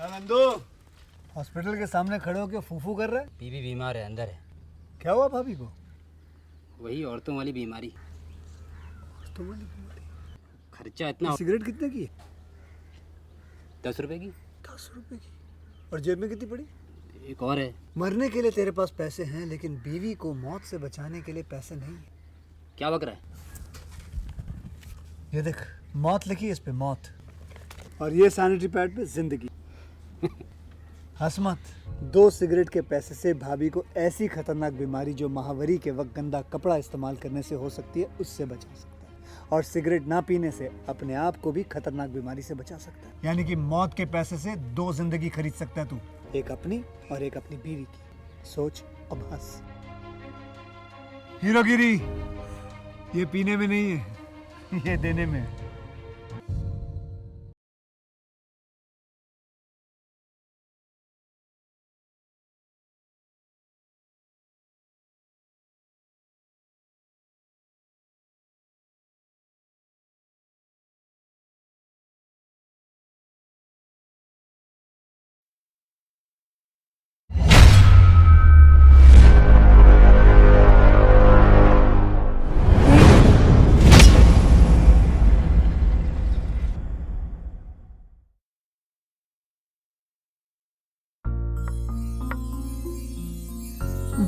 Nandu, hospital के सामने खड़े होकर फूफू कर रहा है। बीवी बीमार है, अंदर है। क्या हुआ भाभी को? वही औरतों वाली बीमारी। औरतों वाली बीमारी? खर्चा इतना। सिगरेट कितने की? 10 रुपए की। 10 रुपए की? और जेब में कितनी पड़ी? एक और है। मरने के लिए तेरे पास पैसे हैं, लेकिन बीवी को मौत से बचाने के लिए पैसे नहीं है। क्या बक रहा है? ये देख, मौत लिखी है इस पे, मौत। और ये सैनिटरी पैड पे जिंदगी। हंस मत। 2 सिगरेट के पैसे से भाभी को ऐसी खतरनाक बीमारी जो महावरी के वक्त गंदा कपड़ा इस्तेमाल करने से हो सकती है, उससे बचा सकता है। और सिगरेट ना पीने से अपने आप को भी खतरनाक बीमारी से बचा सकता है। यानी कि मौत के पैसे से 2 जिंदगी खरीद सकता है तू, एक अपनी और एक अपनी बीवी की। सोच अब हंस। हीरोगिरी ये पीने में नहीं है, ये देने में है।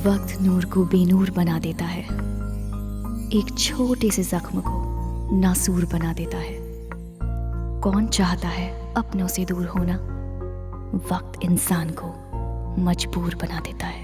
वक्त नूर को बेनूर बना देता है, एक छोटे से जख्म को नासूर बना देता है। कौन चाहता है अपनों से दूर होना? वक्त इंसान को मजबूर बना देता है।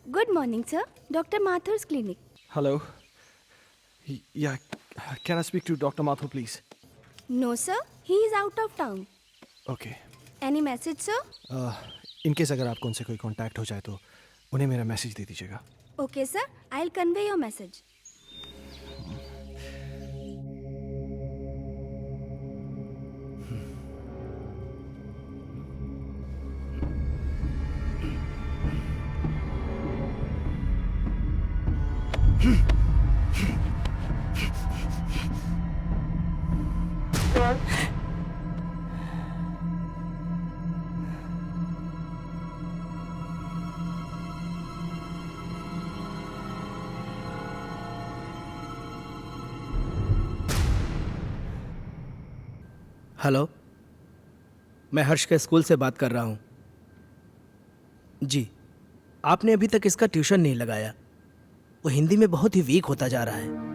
Good morning, sir. Dr. Mathur's clinic. Hello. Yeah, can I speak to Dr. Mathur, please? No, sir. He is out of town. Okay. Any message, sir? In case अगर आपको उनसे कोई कांटेक्ट हो जाए तो उन्हें मेरा मैसेज दे दीजिएगा. Okay, sir. I'll convey your message. Hello, मैं हर्ष के स्कूल से बात कर रहा हूँ। जी, आपने अभी तक इसका ट्यूशन नहीं लगाया। वो हिंदी में बहुत ही वीक होता जा रहा है।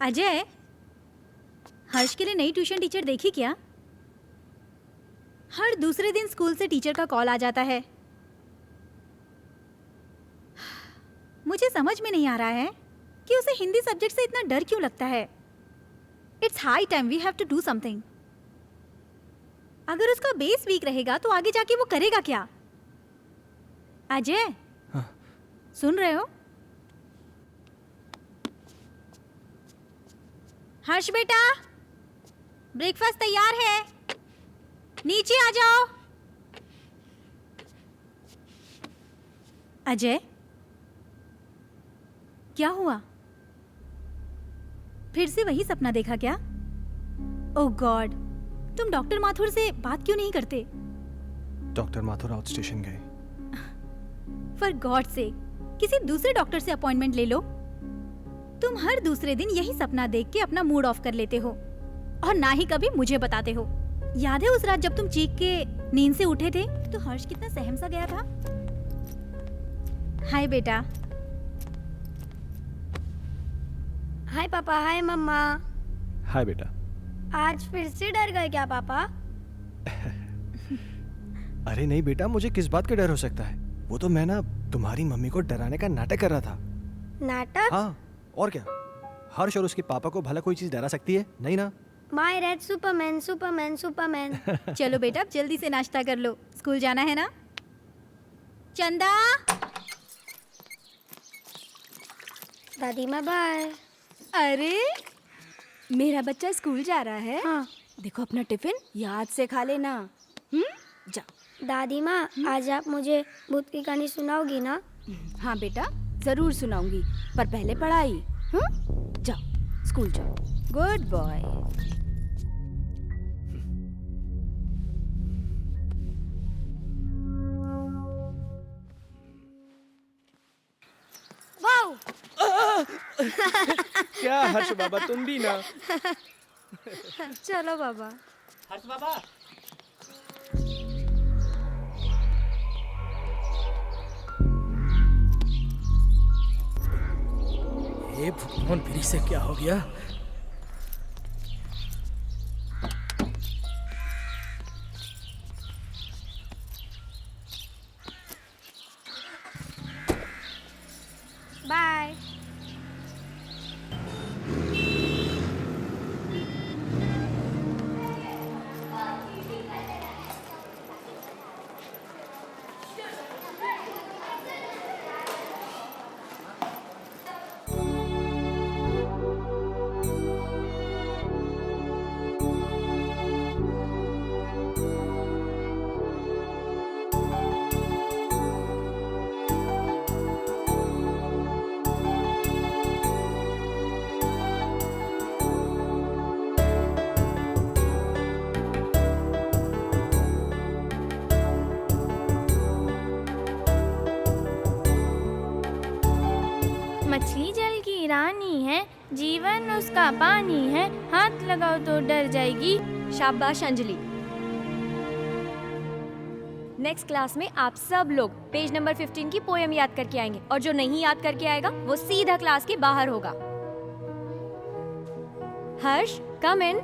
अजय, हर्ष के लिए नई ट्यूशन टीचर देखी क्या? हर दूसरे दिन स्कूल से टीचर का कॉल आ जाता है। मुझे समझ में नहीं आ रहा है कि उसे हिंदी सब्जेक्ट से इतना डर क्यों लगता है। It's high time we have to do something. अगर उसका बेस वीक रहेगा तो आगे जाके वो करेगा क्या? अजय, हाँ। सुन रहे हो? हर्ष बेटा, ब्रेकफास्ट तैयार है, नीचे आ जाओ। अजय, क्या हुआ? फिर से वही सपना देखा क्या? ओह गॉड, तुम डॉक्टर माथुर से बात क्यों नहीं करते? डॉक्टर माथुर आउट स्टेशन गए। फॉर गॉड से किसी दूसरे डॉक्टर से अपॉइंटमेंट ले लो। तुम हर दूसरे दिन यही सपना देख के अपना मूड ऑफ कर लेते हो और ना ही कभी मुझे बताते हो। याद है उस रात जब तुम चीख के नींद से उठे थे तो हर्ष कितना सहम सा गया था? हाय बेटा। हाय पापा, हाय मम्मा। हाय बेटा। आज फिर से डर गए क्या पापा? अरे नहीं बेटा, मुझे किस बात का डर हो सकता है? वो तो मैं ना तुम्हारी मम्मी को डराने का नाटक कर रहा था। नाटक? हाँ, और क्या? हर्ष और उसके पापा को भला कोई चीज डरा सकती है? नहीं ना? My red Superman Superman Superman. चलो बेटा, अब जल्दी से नाश्ता कर लो, स्कूल जाना है ना। चंदा। दादी माँ बाय। अरे मेरा बच्चा स्कूल जा रहा है। हाँ। देखो अपना टिफिन याद से खा लेना। जा। दादी माँ, आज आप मुझे भूत की कहानी सुनाओगी ना? हाँ बेटा, जरूर सुनाऊंगी, पर पहले पढ़ाई। जाओ स्कूल जाओ, गुड बॉय। वाओ! क्या हर्ष बाबा, तुम भी ना? चलो बाबा। हर्ष बाबा, ये भगवान, फिर से क्या हो गया? बाय। मछली जल की रानी है, जीवन उसका पानी है, हाथ लगाओ तो डर जाएगी। शाबाश अंजलि। नेक्स्ट क्लास में आप सब लोग पेज नंबर 15 की पोयम याद करके आएंगे और जो नहीं याद करके आएगा वो सीधा क्लास के बाहर होगा। हर्ष, कम इन।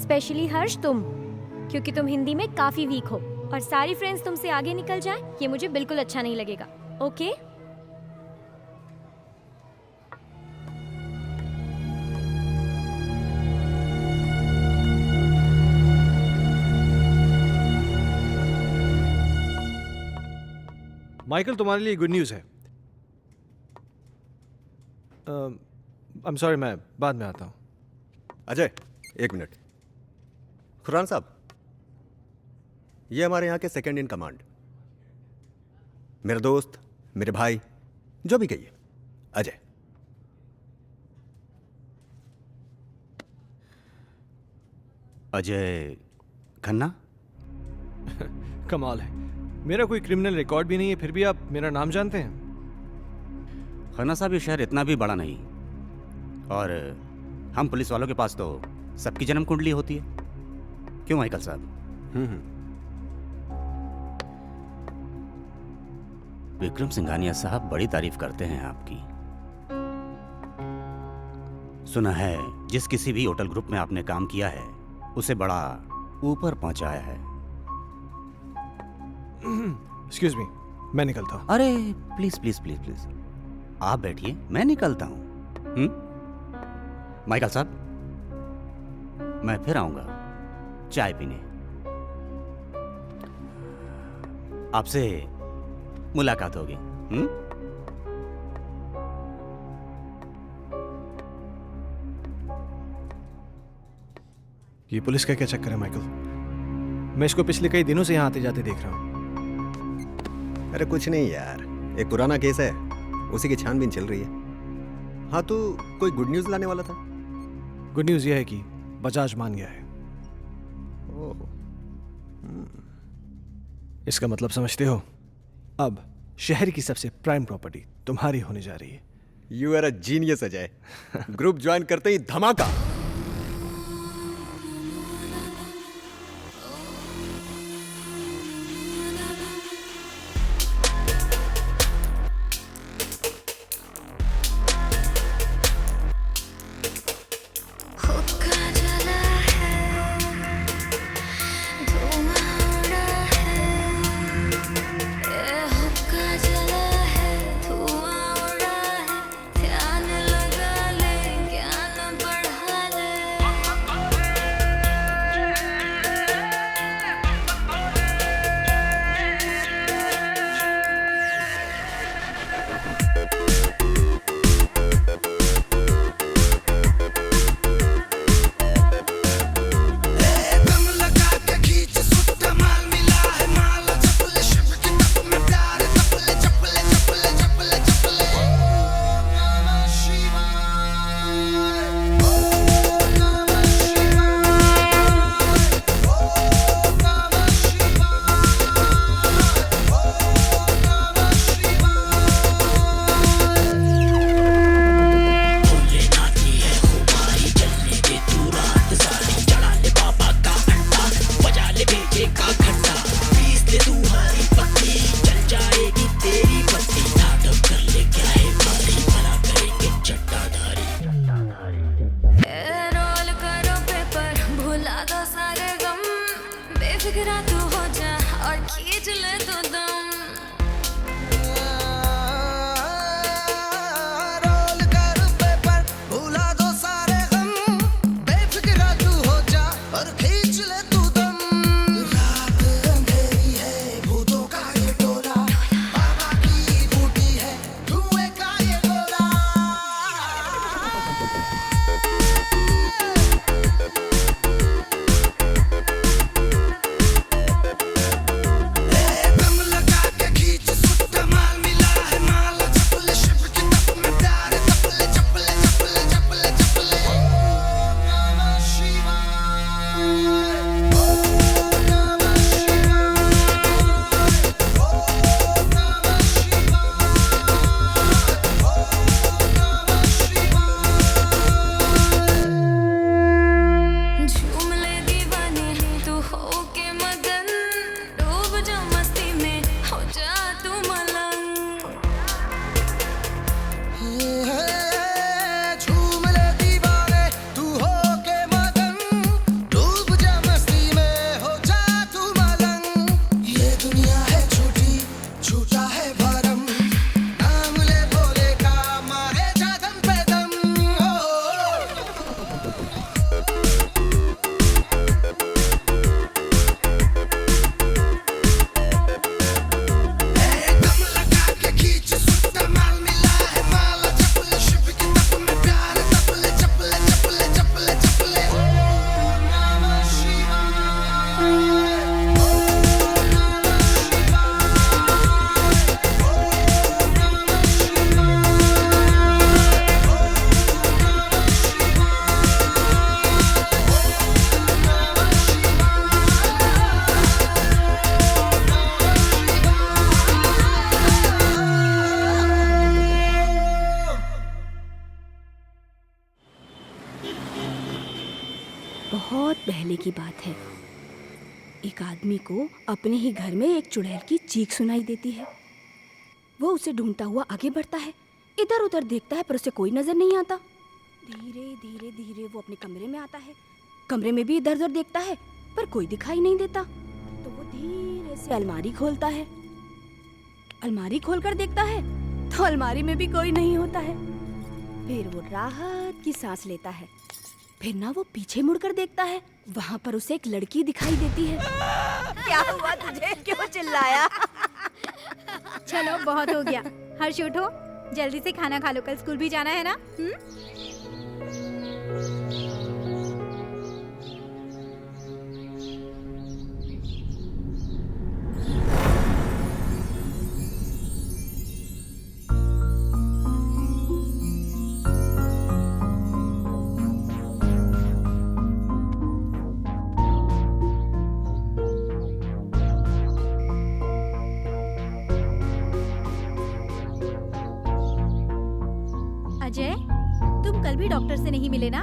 स्पेशली हर्ष तुम, क्योंकि तुम हिंदी में काफी वीक हो और सारी फ्रेंड्स तुमसे आगे निकल जाएं, ये मुझे बिल्कुल अच्छा नहीं लगेगा। ओके? माइकल, तुम्हारे लिए गुड न्यूज़ है। आई एम सॉरी, मैं बाद में आता हूँ। अजय, एक मिनट। खुरान साहब, ये हमारे यहाँ के सेकंड इन कमांड, मेरे दोस्त, मेरे भाई, जो भी कहिए, अजय। अजय खन्ना? कमाल है, मेरा कोई क्रिमिनल रिकॉर्ड भी नहीं है, फिर भी आप मेरा नाम जानते हैं। खन्ना साहब, ये शहर इतना भी बड़ा नहीं, और हम पुलिस वालों के पास तो सबकी जन्म कुंडली होती है। क्यों माइकल साहब? विक्रम सिंघानिया साहब बड़ी तारीफ करते हैं आपकी। सुना है जिस किसी भी होटल ग्रुप में आपने काम किया है उसे बड़ा ऊपर पहुंचाया है। एक्सक्यूज मी, मैं निकलता हूँ। अरे प्लीज प्लीज प्लीज प्लीज, आप बैठिए, मैं निकलता हूँ। माइकल साहब, मैं फिर आऊंगा चाय पीने, आपसे मुलाकात होगी। ये पुलिस का क्या चक्कर है माइकल? मैं इसको पिछले कई दिनों से यहाँ आते जाते देख रहा हूँ। अरे कुछ नहीं यार, एक पुराना केस है, उसी की छानबीन चल रही है। हाँ, तो कोई गुड न्यूज़ लाने वाला था? गुड न्यूज़ यह है कि बजाज मान गया है। इसका मतलब समझते हो? अब शहर की सबसे प्राइम प्रॉपर्टी तुम्हारी होने जा रही है। You are a genius Ajay. Group join करते ही धमाका। पहले की बात है। एक आदमी को अपने ही घर में एक चुड़ैल की चीख सुनाई देती है। वो उसे ढूंढता हुआ आगे बढ़ता है, इधर उधर देखता है पर उसे कोई नजर नहीं आता। धीरे धीरे धीरे वो अपने कमरे में आता है। कमरे में भी इधर उधर देखता है पर कोई दिखाई नहीं देता। तो वो धीरे से अलमारी खोलता है। अलमारी खोलकर देखता है तो अलमारी में भी कोई नहीं होता है। फिर वो राहत की सांस लेता है। फिर ना वो पीछे मुड़कर देखता है, वहां पर उसे एक लड़की दिखाई देती है। क्या हुआ तुझे, क्यों चिल्लाया? चलो बहुत हो गया। हर्ष उठो, जल्दी से खाना खा लो, कल स्कूल भी जाना है ना। अजय, तुम कल भी डॉक्टर से नहीं मिले ना?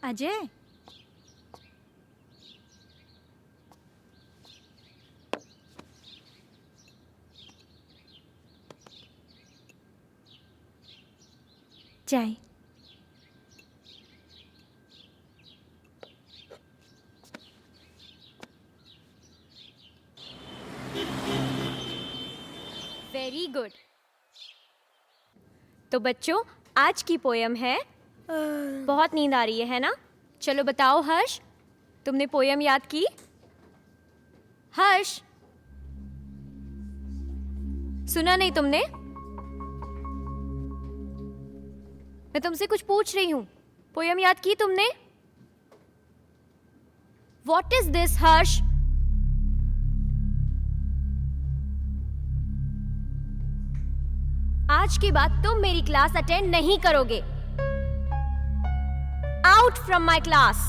अजय, चाय। Very good. तो बच्चों, आज की पोयम है, बहुत नींद आ रही है ना? चलो बताओ हर्ष, तुमने पोयम याद की? हर्ष, सुना नहीं तुमने? मैं तुमसे कुछ पूछ रही हूं। पोयम याद की तुमने? What is this, हर्ष? आज के बाद तुम मेरी क्लास अटेंड नहीं करोगे। Out from my class.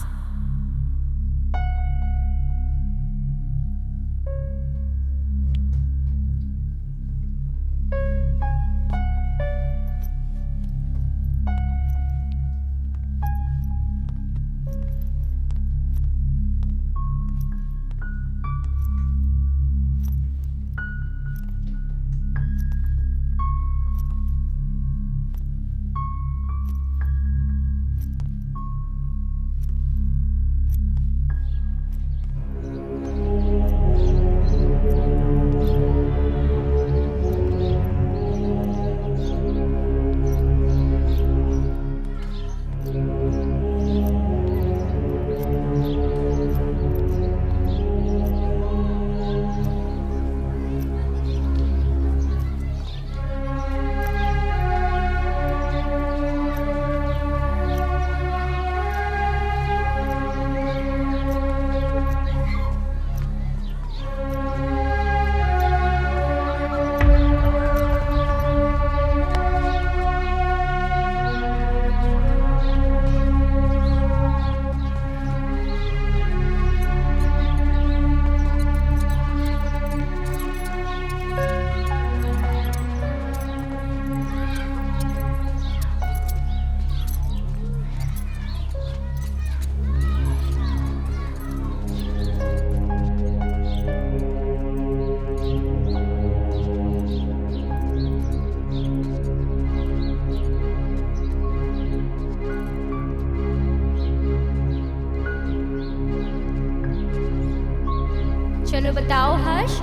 चलो बताओ हर्ष,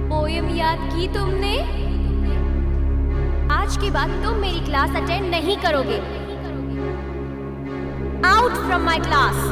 पोयम याद की तुमने? आज के बाद तुम मेरी क्लास अटेंड नहीं करोगे। Out from my class.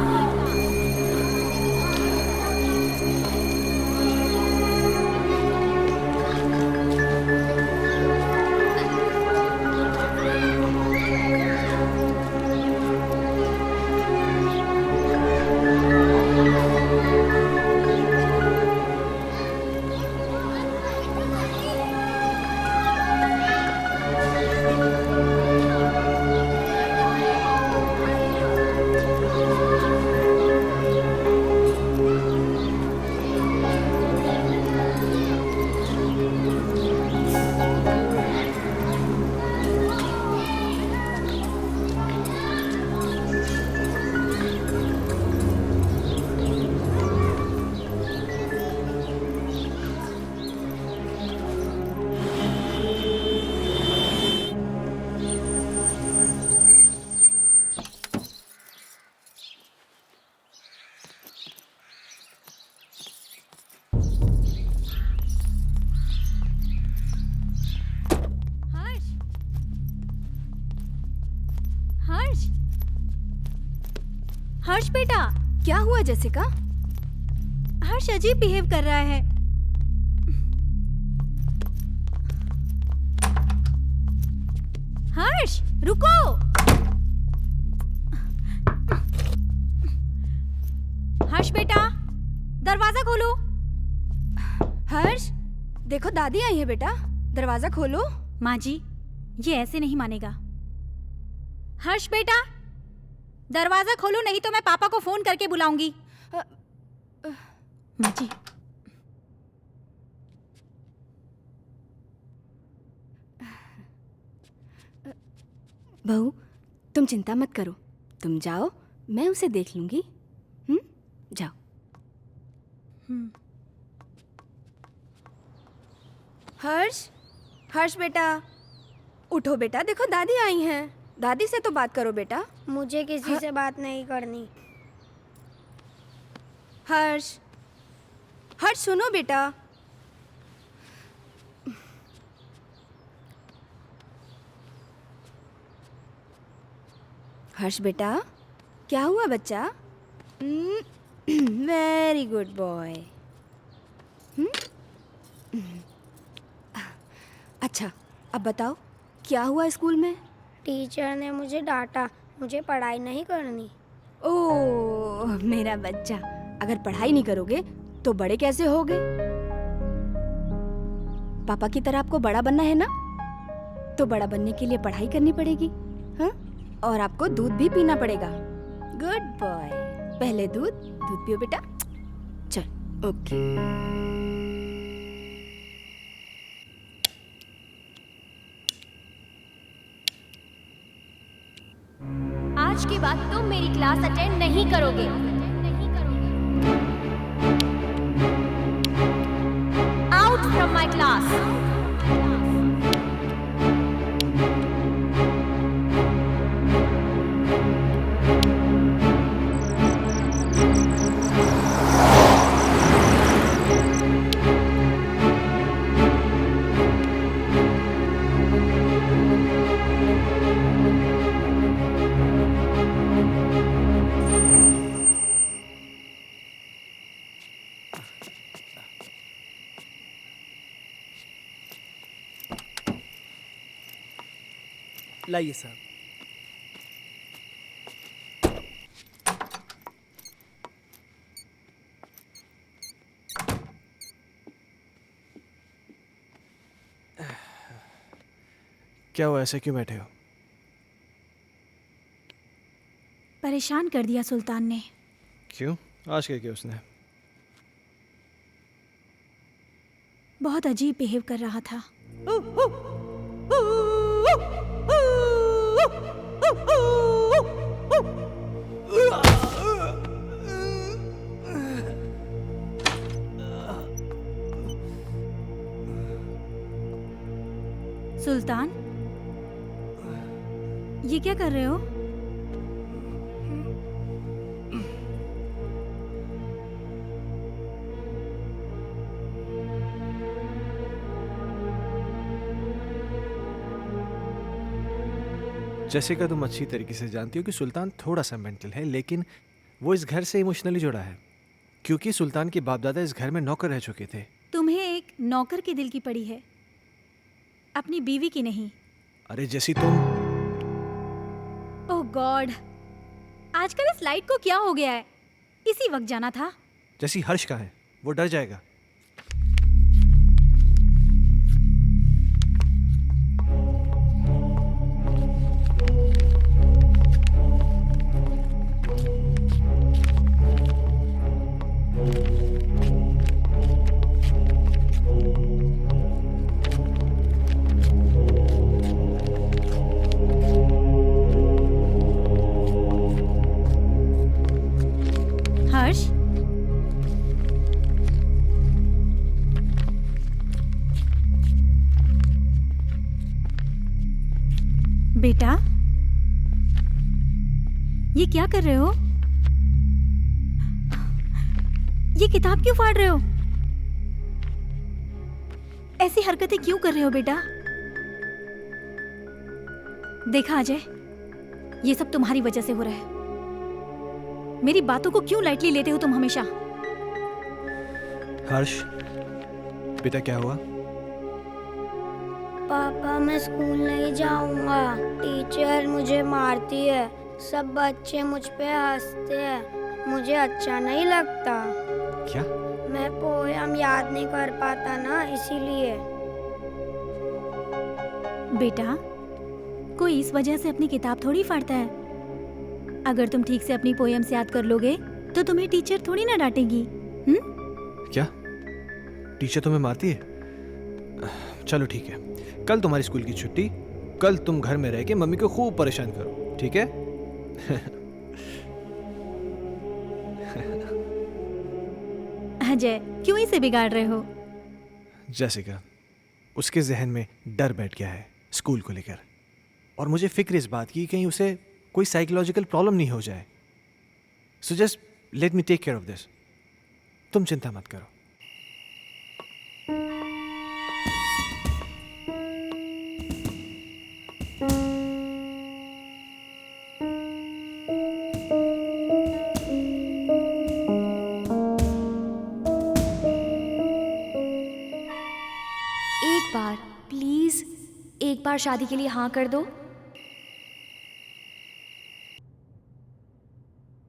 Harsh बेटा, क्या हुआ जैसिका? हर्ष अजीब बिहेव कर रहा है। हर्ष रुको। हर्ष बेटा, दरवाजा खोलो। हर्ष, देखो दादी आई है बेटा, दरवाजा खोलो। माँ जी, ये ऐसे नहीं मानेगा। हर्ष बेटा, दरवाजा खोलो नहीं तो मैं पापा को फोन करके बुलाऊंगी। माँ जी। बहू, तुम चिंता मत करो, तुम जाओ, मैं उसे देख लूंगी। जाओ। हर्ष, हर्ष बेटा, उठो बेटा, देखो दादी आई हैं। दादी से तो बात करो बेटा। मुझे किसी से बात नहीं करनी। हर्ष, हर्ष सुनो बेटा। हर्ष बेटा, क्या हुआ बच्चा? Very good boy. अच्छा, अब बताओ क्या हुआ स्कूल में? टीचर ने मुझे डांटा, मुझे पढ़ाई नहीं करनी। ओह मेरा बच्चा, अगर पढ़ाई नहीं करोगे तो बड़े कैसे होगे? पापा की तरह आपको बड़ा बनना है ना, तो बड़ा बनने के लिए पढ़ाई करनी पड़ेगी, हाँ? और आपको दूध भी पीना पड़ेगा। गुड बॉय, पहले दूध पियो बेटा। चल, ओके। आज के बाद तुम मेरी क्लास अटेंड नहीं करोगे। Out from my class. लाइए साहब। क्या हुआ, ऐसे क्यों बैठे हो? परेशान कर दिया सुल्तान ने। क्यों? आज क्या किया उसने? बहुत अजीब बिहेव कर रहा था। सुल्तान, ये क्या कर रहे हो? जैसिका, तुम अच्छी तरीके से जानती हो कि सुल्तान थोड़ा सा मेंटल है, लेकिन वो इस घर से इमोशनली जुड़ा है क्योंकि सुल्तान के बाप दादा इस घर में नौकर रह चुके थे। तुम्हें एक नौकर के दिल की पड़ी है, अपनी बीवी की नहीं। अरे जैसी तुम। ओह गॉड, आजकल इस लाइट को क्या हो गया है? इसी वक्त जाना था। जैसी हर्ष का है, वो डर जाएगा। हर्ष, बेटा, ये क्या कर रहे हो? ये किताब क्यों फाड़ रहे हो? ऐसी हरकतें क्यों कर रहे हो बेटा? देखा अजय, ये सब तुम्हारी वजह से हो रहा है। मेरी बातों को क्यों लाइटली लेते हो तुम हमेशा? हर्ष, बेटा क्या हुआ? पापा मैं स्कूल नहीं जाऊंगा, टीचर मुझे मारती है, सब बच्चे मुझ पे हंसते हैं, मुझे अच्छा नहीं लगता। क्या? मैं पोयम याद नहीं कर पाता ना, इसीलिए। बेटा, कोई इस वजह से अपनी किताब थोड़ी फाड़ता है। अगर तुम ठीक से अपनी पोएम्स याद कर लोगे तो तुम्हें टीचर थोड़ी ना डांटेगी। क्या टीचर तुम्हें मारती है? चलो ठीक है, कल तुम्हारी स्कूल की छुट्टी, कल तुम घर में रह के मम्मी को खूब परेशान करो, ठीक है? अजय, क्यों इसे बिगाड़ रहे हो? जैसिका, उसके जहन में डर बैठ गया है स्कूल को लेकर, और मुझे फिक्र इस बात की कहीं उसे कोई साइकोलॉजिकल प्रॉब्लम नहीं हो जाए। So just let me take care of this. तुम चिंता मत करो। एक बार प्लीज, एक बार शादी के लिए हाँ कर दो।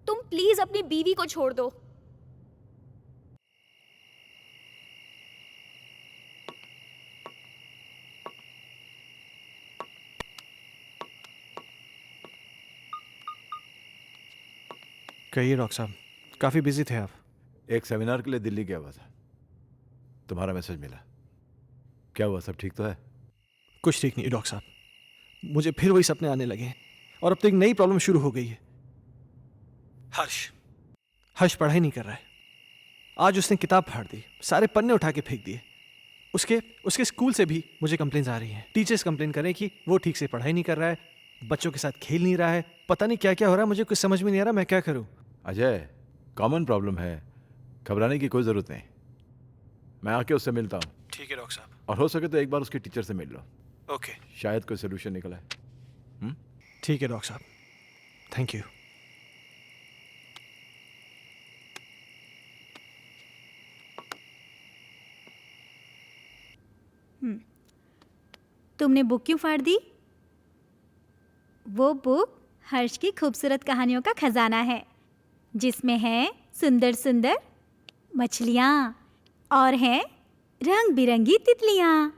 तुम प्लीज अपनी बीवी को छोड़ दो। कहिए डॉक्टर साहब, काफी बिजी थे आप। एक सेमिनार के लिए दिल्ली गया हुआ था, तुम्हारा मैसेज मिला। क्या हुआ, सब ठीक तो है? कुछ ठीक नहीं डॉक्टर साहब, मुझे फिर वही सपने आने लगे हैं और अब तो एक नई प्रॉब्लम शुरू हो गई है। हर्ष पढ़ाई नहीं कर रहा है। आज उसने किताब फाड़ दी, सारे पन्ने उठा के फेंक दिए। उसके स्कूल से भी मुझे कंप्लेंट्स आ रही हैं। टीचर्स कंप्लेन कर रहे हैं कि वो ठीक से पढ़ाई नहीं कर रहा है, बच्चों के साथ खेल नहीं रहा है, पता नहीं क्या क्या हो रहा है। मुझे कुछ समझ में नहीं आ रहा, मैं क्या करूं? अजय, कॉमन प्रॉब्लम है, घबराने की कोई ज़रूरत नहीं। मैं आके उससे मिलता हूँ। ठीक है डॉक्टर साहब। और हो सके तो एक बार उसके टीचर से मिल लो। ओके, शायद कोई सोल्यूशन निकला है। ठीक है डॉक्टर साहब, थैंक यू। तुमने बुक क्यों फाड़ दी? वो बुक हर्ष की खूबसूरत कहानियों का खजाना है, जिसमें है सुंदर सुंदर मछलियाँ और हैं रंग बिरंगी तितलियाँ,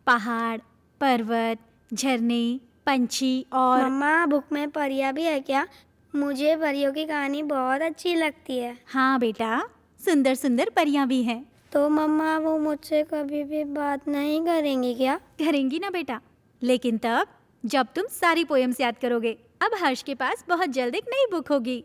पहाड़, पर्वत, झरने, पंछी और मम्मा, बुक में परियां भी है क्या? मुझे परियों की कहानी बहुत अच्छी लगती है। हाँ बेटा, सुंदर सुंदर परियां भी हैं। तो मम्मा, वो मुझसे कभी भी बात नहीं करेंगी क्या? करेंगी ना बेटा, लेकिन तब जब तुम सारी पोएम्स याद करोगे। अब हर्ष के पास बहुत जल्द एक नई बुक होगी।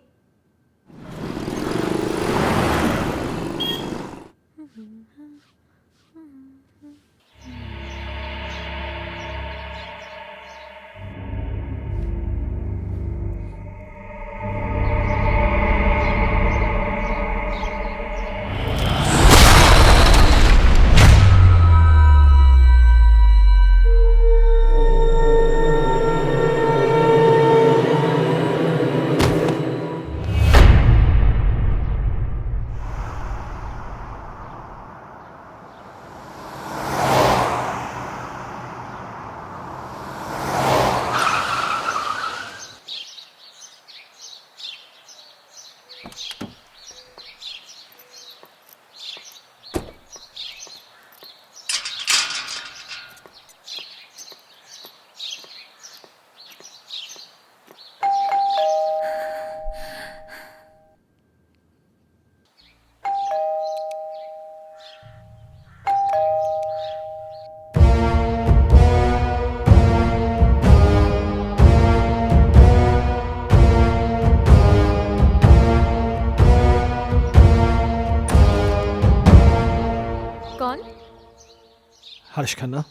हर्ष खन्ना,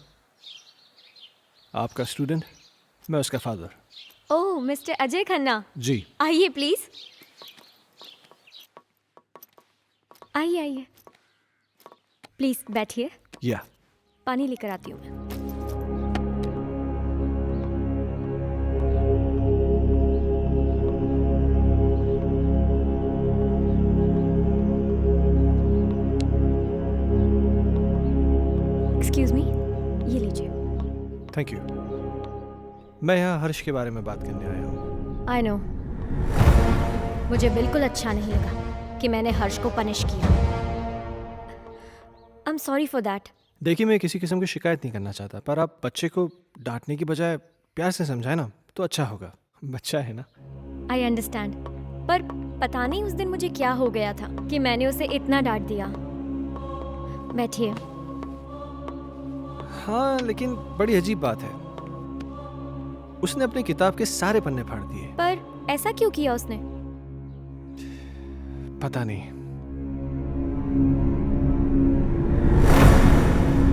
आपका स्टूडेंट, मैं उसका फादर। ओह, मिस्टर अजय खन्ना, जी आइए प्लीज, आइए आइए, प्लीज बैठिए। या पानी लेकर आती हूँ मैं। Thank you. मैं यहाँ हर्ष के बारे में बात करने आया हूँ। आई नो, मुझे बिल्कुल अच्छा नहीं लगा कि मैंने हर्ष को पनिश किया। I am sorry for that. देखिए, मैं किसी किस्म की शिकायत नहीं करना चाहता, पर आप बच्चे को डांटने की बजाय प्यार से समझाए ना तो अच्छा होगा। बच्चा है ना। आई अंडरस्टैंड, पर पता नहीं उस दिन मुझे क्या हो गया था कि मैंने उसे इतना डांट दिया। बैठिए। हाँ, लेकिन बड़ी अजीब बात है, उसने अपनी किताब के सारे पन्ने फाड़ दिए। पर ऐसा क्यों किया उसने? पता नहीं।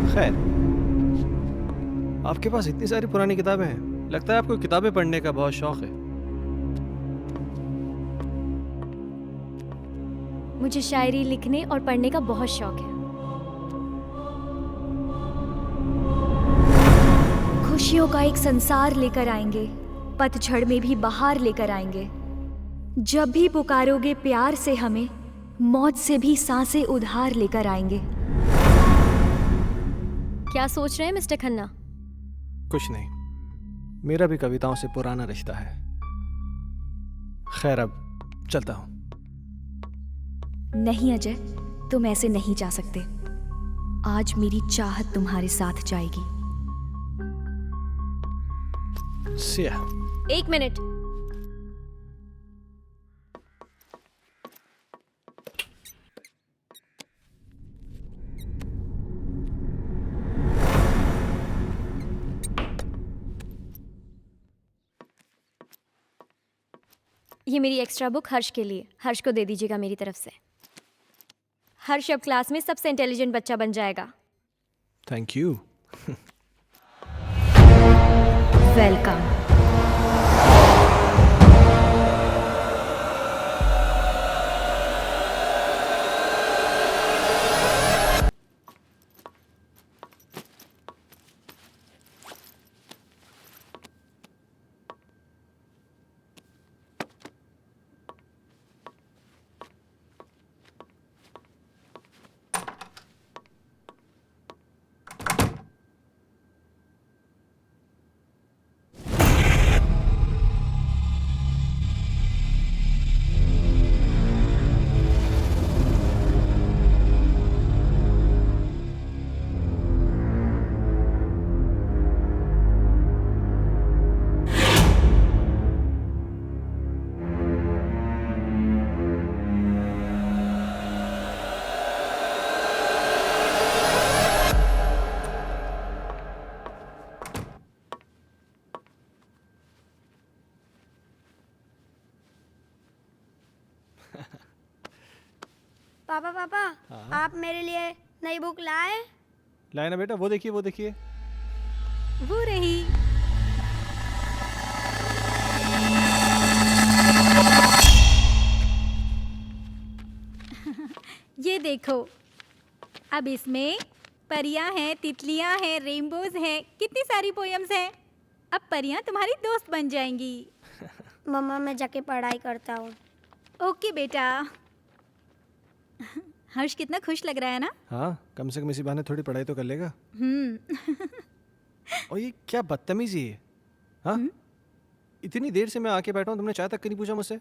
खैर, आपके पास इतनी सारी पुरानी किताबें हैं, लगता है आपको किताबें पढ़ने का बहुत शौक है। मुझे शायरी लिखने और पढ़ने का बहुत शौक है। खुशियों का एक संसार लेकर आएंगे, पतझड़ में भी बहार लेकर आएंगे। जब भी पुकारोगे प्यार से हमें, मौत से भी सांसें उधार लेकर आएंगे। क्या सोच रहे हैं मिस्टर खन्ना? कुछ नहीं, मेरा भी कविताओं से पुराना रिश्ता है। खैर, अब चलता हूं। नहीं अजय, तुम ऐसे नहीं जा सकते। आज मेरी चाहत तुम्हारे साथ जाएगी। सिया। एक मिनट। ये मेरी एक्स्ट्रा बुक हर्ष के लिए। हर्ष को दे दीजिएगा मेरी तरफ से। हर्ष अब क्लास में सबसे इंटेलिजेंट बच्चा बन जाएगा। Thank you. वेलकम। पापा पापा, आप मेरे लिए नई बुक लाए? लाए ना बेटा, वो देखिए वो देखिए। वो रही। ये देखो, अब इसमें परियां हैं, तितलियां हैं, रेनबोज हैं, कितनी सारी पोयम्स हैं। अब परियां तुम्हारी दोस्त बन जाएंगी। मम्मा, मैं जाके पढ़ाई करता हूँ। ओके बेटा। हर्ष कितना खुश लग रहा है ना? हाँ, कम से कम इसी बहाने थोड़ी पढ़ाई तो कर लेगा। और ये क्या बदतमीजी है? हाँ, इतनी देर से मैं आके बैठा हूँ, तुमने चाय तक नहीं पूछा मुझसे।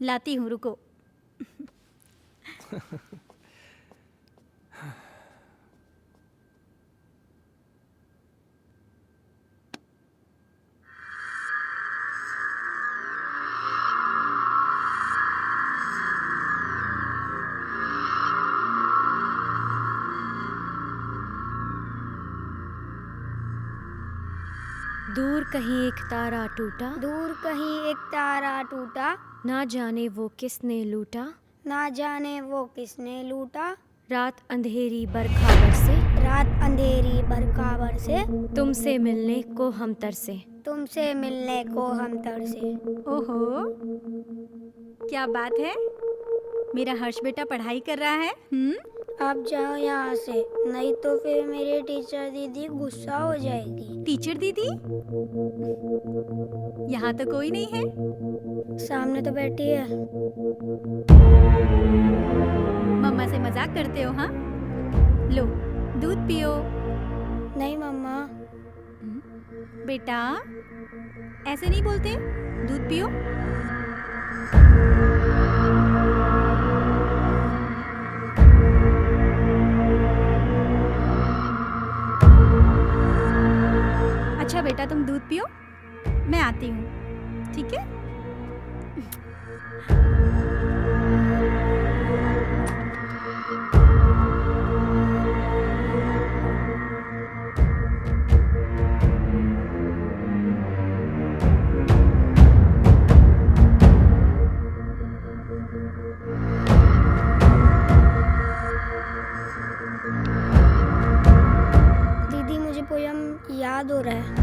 लाती हूँ, रुको। दूर कहीं एक तारा टूटा, दूर कहीं एक तारा टूटा, ना जाने वो किसने लूटा, ना जाने वो किसने लूटा। रात अंधेरी बरखा बरसे, रात अंधेरी बरखा बरसे, तुमसे मिलने को हम तरसे, तुमसे मिलने को हम तरसे। ओहो, क्या बात है। मेरा हर्ष बेटा पढ़ाई कर रहा है। आप जाओ यहाँ से, नहीं तो फिर मेरी टीचर दीदी गुस्सा हो जाएगी। टीचर दीदी? यहाँ तो कोई नहीं है। सामने तो बैठी है। मम्मा से मजाक करते हो? हाँ, लो दूध पियो। नहीं मम्मा, बेटा ऐसे नहीं बोलते, दूध पियो। अच्छा बेटा तुम दूध पियो, मैं आती हूँ, ठीक है? दीदी मुझे पोयम याद हो रहा है।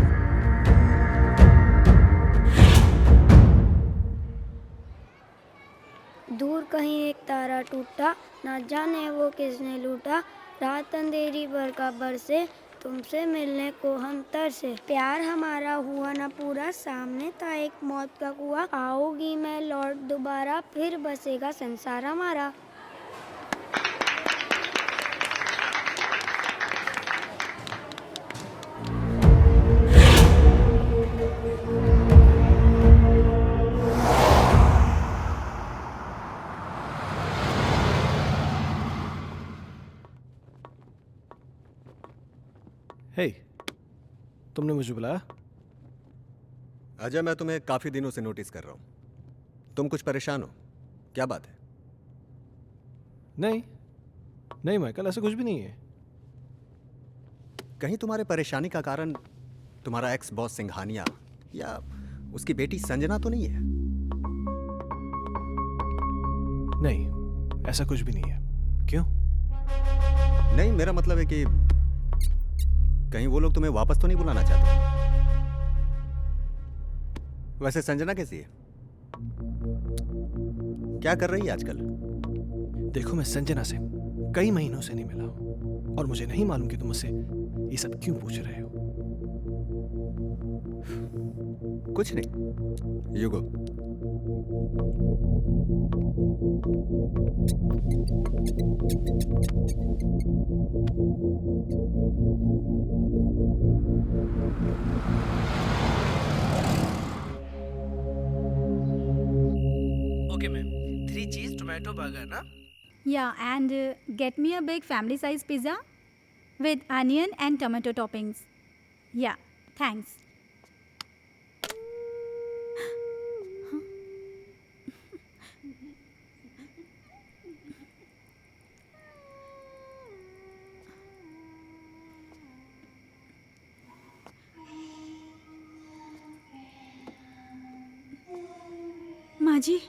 दूर कहीं एक तारा टूटा, ना जाने वो किसने लूटा, रात अंधेरी बरखा बरसे, तुमसे मिलने को हम तरसे, प्यार हमारा हुआ ना पूरा, सामने था एक मौत का कुआं, आओगी मैं लौट दोबारा, फिर बसेगा संसार हमारा। हे, तुमने मुझे बुलाया? अजय, मैं तुम्हें काफी दिनों से नोटिस कर रहा हूं। तुम कुछ परेशान हो, क्या बात है? नहीं नहीं माइकल, ऐसा कुछ भी नहीं है। कहीं तुम्हारे परेशानी का कारण तुम्हारा एक्स बॉस सिंघानिया या उसकी बेटी संजना तो नहीं है? नहीं, ऐसा कुछ भी नहीं है। क्यों? नहीं, मेरा मतलब है कि कहीं वो लोग तुम्हें वापस तो नहीं बुलाना चाहते? वैसे संजना कैसी है? क्या कर रही है आजकल? देखो, मैं संजना से कई महीनों से नहीं मिला हूं और मुझे नहीं मालूम कि तुम मुझसे ये सब क्यों पूछ रहे हो। कुछ नहीं, यू गो। ओके मैम, 3 चीज टोमेटो बर्गर ना? Yeah, and get me a big family size pizza with onion and tomato toppings. Yeah, thanks. माँ जी,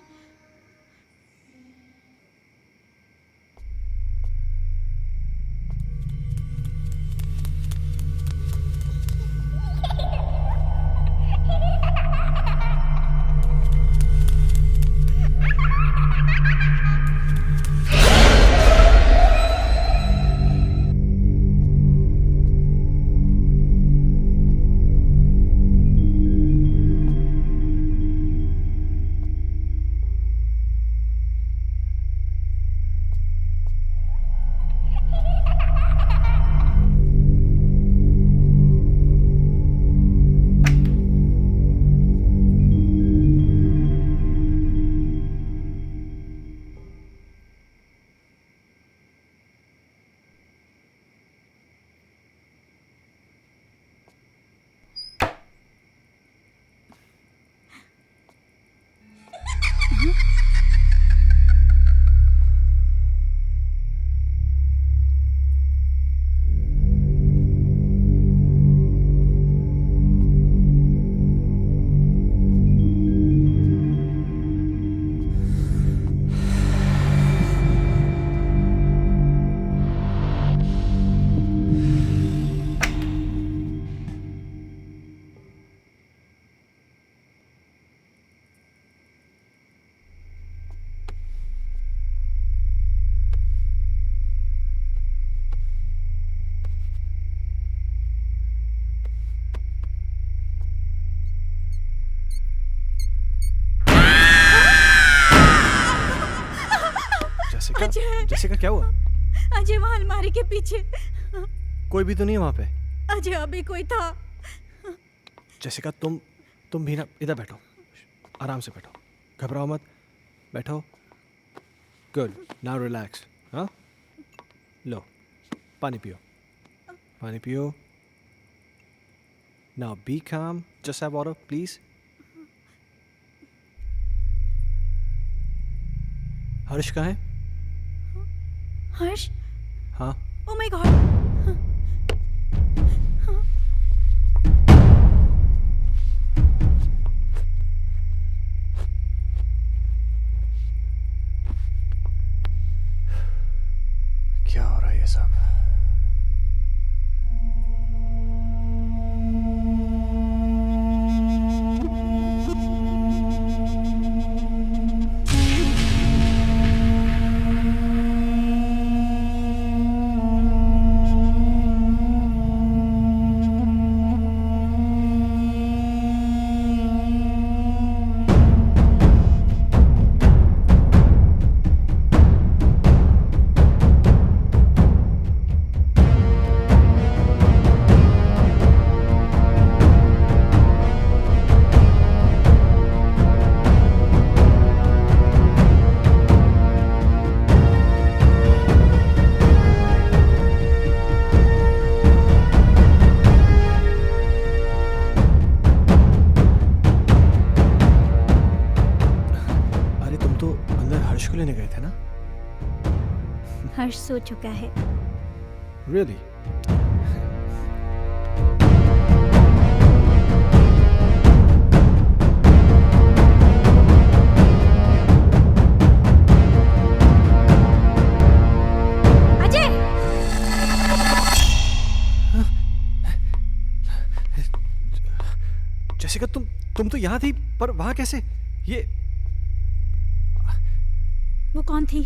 जैसिका, क्या हुआ? अजय वहाँ अलमारी के पीछे। कोई भी तो नहीं है वहां पे। अजय अभी कोई था। जैसिका तुम भी ना इधर बैठो, आराम से बैठो, घबराओ मत, बैठो। Good, now relax. हाँ, लो पानी पियो, पानी पियो। नाउ बी काम, जस्ट हैव वाटर प्लीज। हर्ष कहाँ है? हर्ष? हाँ। ओह माय गॉड। क्या हो रहा है ये सब? लेने गए थे ना? हर्ष सो चुका है। Really? अजय! जैसिका तुम तो यहाँ थी, पर वहाँ कैसे? ये वो कौन थी?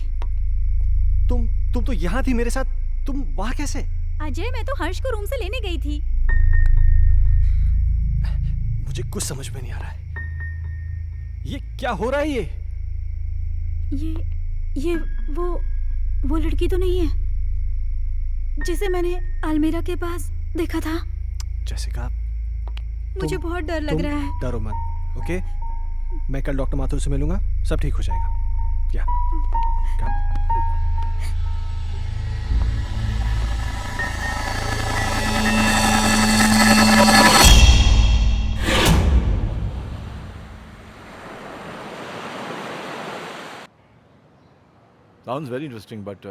तुम तो यहाँ थी मेरे साथ, तुम वहाँ कैसे? अजय, मैं तो हर्ष को रूम से लेने गई थी। मुझे कुछ समझ में नहीं आ रहा है। ये क्या हो रहा है ये वो लड़की तो नहीं है जिसे मैंने अलमीरा के पास देखा था? जैसिका, मुझे बहुत डर लग रहा है। डरो मत, ओके? मैं कल डॉक्टर माथुर से मिलूंगा, सब ठीक हो जाएगा। क्या? Sounds very interesting, but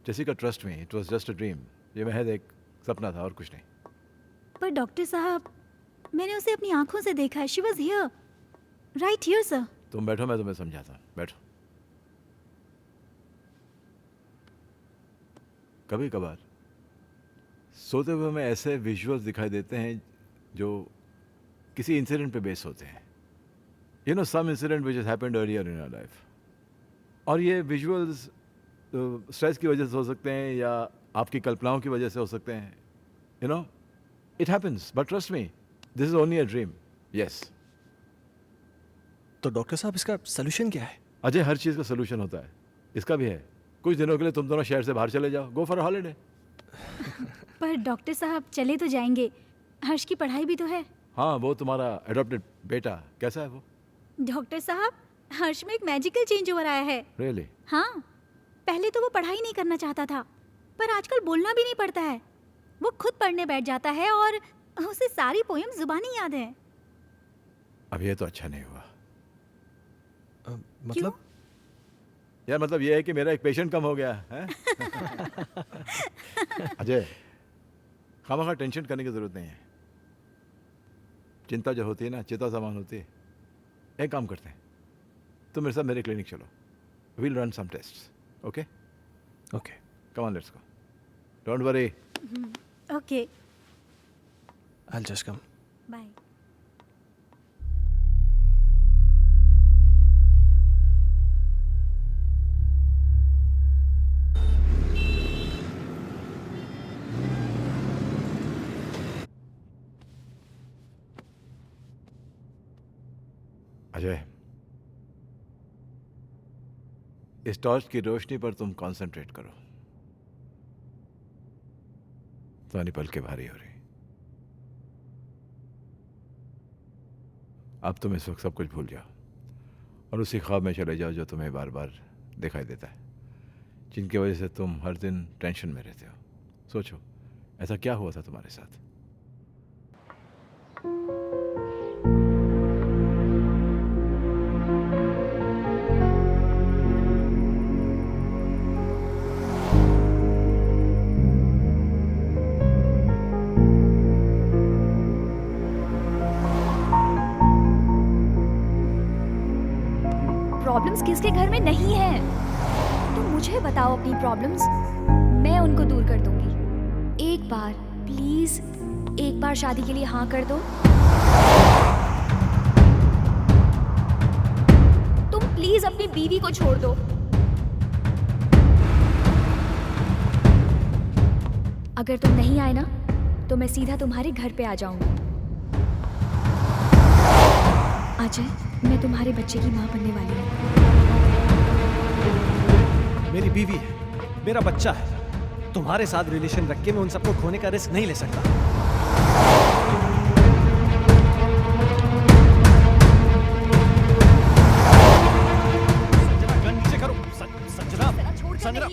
Jessica, trust me, it was just a dream. ये महज एक सपना था और कुछ नहीं। पर डॉक्टर साहब, मैंने उसे अपनी आंखों से देखा है। She was here, right here, sir. तुम बैठो, मैं तुम्हें समझाता हूँ। बैठो। कभी कभार सोते हुए हमें ऐसे विजुअल्स दिखाई देते हैं जो किसी इंसिडेंट पे बेस होते हैं। You know, some incident which has happened earlier in our life. और ये विजुअल्स स्ट्रेस की वजह से हो सकते हैं या आपकी कल्पनाओं की वजह से हो सकते हैं। You know, it happens, but trust me, this is only a dream. Yes. तो डॉक्टर साहब, इसका सोल्यूशन क्या है? अजय, हर चीज़ का सोल्यूशन होता है, इसका भी है। कुछ दिनों के लिए तुम दोनों शहर से बाहर चले जाओ, गो फॉर हॉलीडे। पर डॉक्टर साहब, चले तो जाएंगे, हर्ष की पढ़ाई भी तो है। हाँ, वो तुम्हारा एडॉप्टेड बेटा कैसा है वो? डॉक्टर साहब, हर्ष में एक मैजिकल चेंज ओवर आया है। Really? हाँ, पहले तो वो पढ़ाई नहीं करना चाहता था, पर आजकल बोलना भी नहीं पड़ता है। वो खुद पढ़ने बैठ जाता है और उसे सारी पोएम जुबानी याद है। अब ये तो अच्छा नहीं हुआ। मतलब? यार, मतलब ये है कि मेरा एक पेशेंट कम हो गया है। अजय, खामखा टेंशन करने की जरूरत नहीं है। चिंता जो होती है ना, चिता समान होती है। एक काम करते हैं, तुम मेरे साथ मेरे क्लिनिक चलो, we'll run some tests, okay? Okay, come on, let's go, don't worry. Okay, I will just come. Bye. Ajay, इस टॉर्च की रोशनी पर तुम कंसंट्रेट करो। तुम्हारी पलकें भारी हो रही। अब तुम इस वक्त सब कुछ भूल जाओ और उसी ख्वाब में चले जाओ जो तुम्हें बार बार दिखाई देता है, जिनकी वजह से तुम हर दिन टेंशन में रहते हो। सोचो ऐसा क्या हुआ था तुम्हारे साथ। प्रॉब्लम्स किसके घर में नहीं है? तुम मुझे बताओ अपनी प्रॉब्लम्स, मैं उनको दूर कर दूंगी। एक बार प्लीज, एक बार शादी के लिए हाँ कर दो। तुम प्लीज अपनी बीवी को छोड़ दो। अगर तुम नहीं आए ना तो मैं सीधा तुम्हारे घर पे आ जाऊंगी। अजय, मैं तुम्हारे बच्चे की माँ बनने वाली हूँ। मेरी बीवी है, मेरा बच्चा है। तुम्हारे साथ रिलेशन रख के मैं उन सबको खोने का रिस्क नहीं ले सकता। संजना, गन नीचे करो। Sanjana, Sanjana.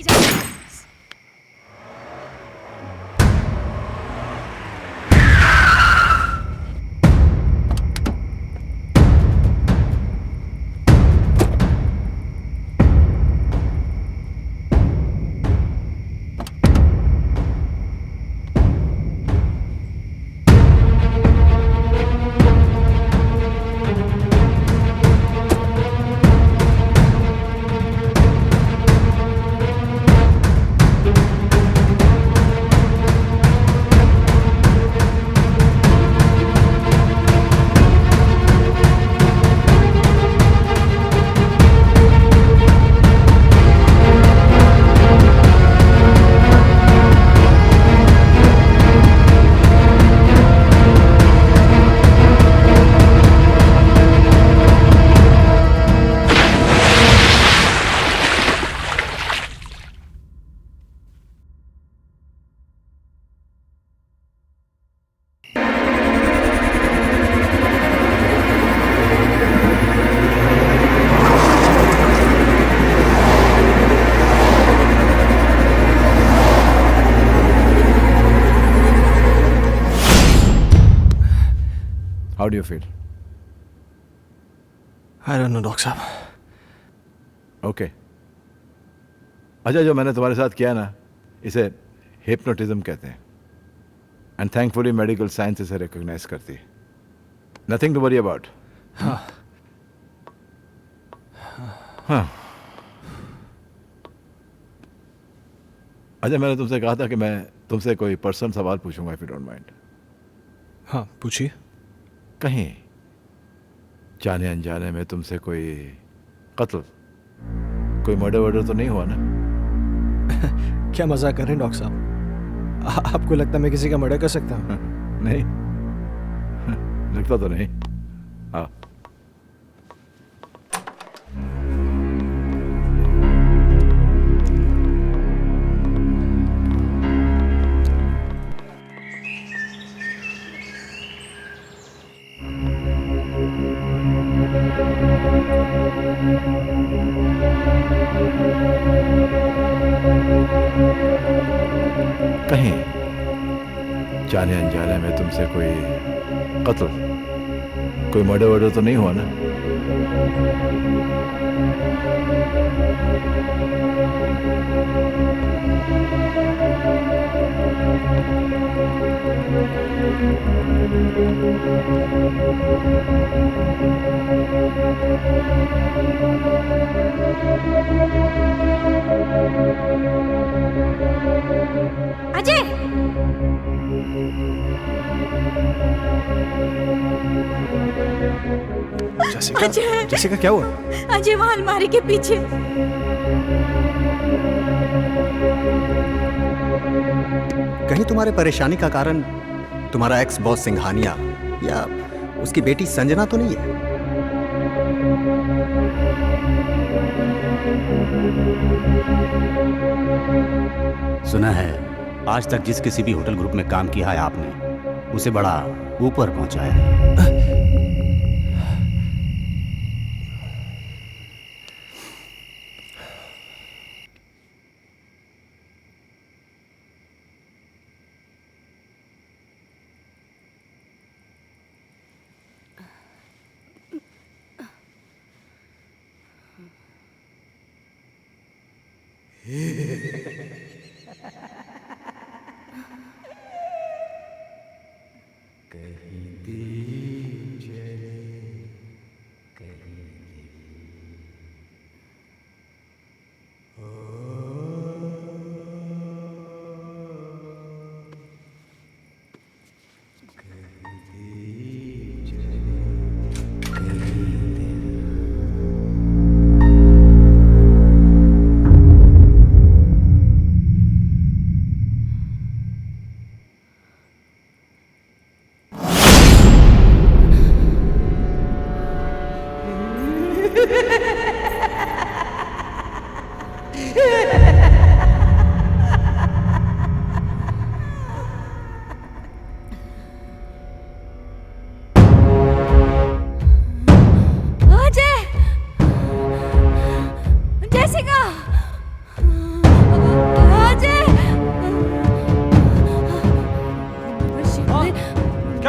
How do you feel? I don't know, doctor साहब। ओके अच्छा, जो मैंने तुम्हारे साथ किया ना, इसे हिप्नोटिज्म कहते हैं। एंड थैंकफुली मेडिकल साइंस इसे रिकॉग्नाइज करती है। Nothing to worry about. हाँ। हाँ। अच्छा, मैंने तुमसे कहा था कि मैं तुमसे कोई पर्सनल सवाल पूछूंगा, इफ यू डोंट माइंड। हाँ, पूछिए। कहीं जाने अनजाने में तुमसे कोई कत्ल, कोई मर्डर वर्डर तो नहीं हुआ ना? क्या मजाक कर रहे हैं डॉक्टर साहब? आपको लगता है मैं किसी का मर्डर कर सकता हूँ? नहीं, लगता तो नहीं। हाँ। कहीं जाने अनजाने में तुमसे कोई कत्ल, कोई मर्डर वर्डर तो नहीं हुआ ना? अजय! जैसिका, जैसिका क्या हुआ? अजय वहां अलमारी के पीछे। कहीं तुम्हारे परेशानी का कारण तुम्हारा एक्स बॉस सिंघानिया या उसकी बेटी संजना तो नहीं है? सुना है आज तक जिस किसी भी होटल ग्रुप में काम किया है आपने, उसे बड़ा ऊपर पहुंचाया है। क्या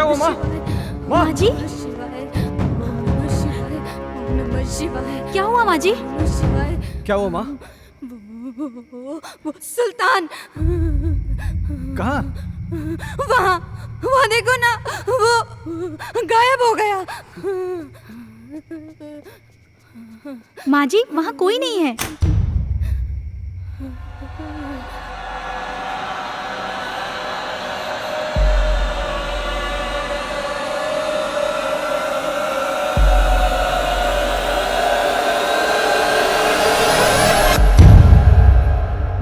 हुआ माँ? माँ माँ जी क्या हुआ माँ जी? क्या हुआ माँ? सुल्तान कहाँ? वहाँ वहाँ देखो ना, वो गायब हो गया। माँ जी वहाँ कोई नहीं है।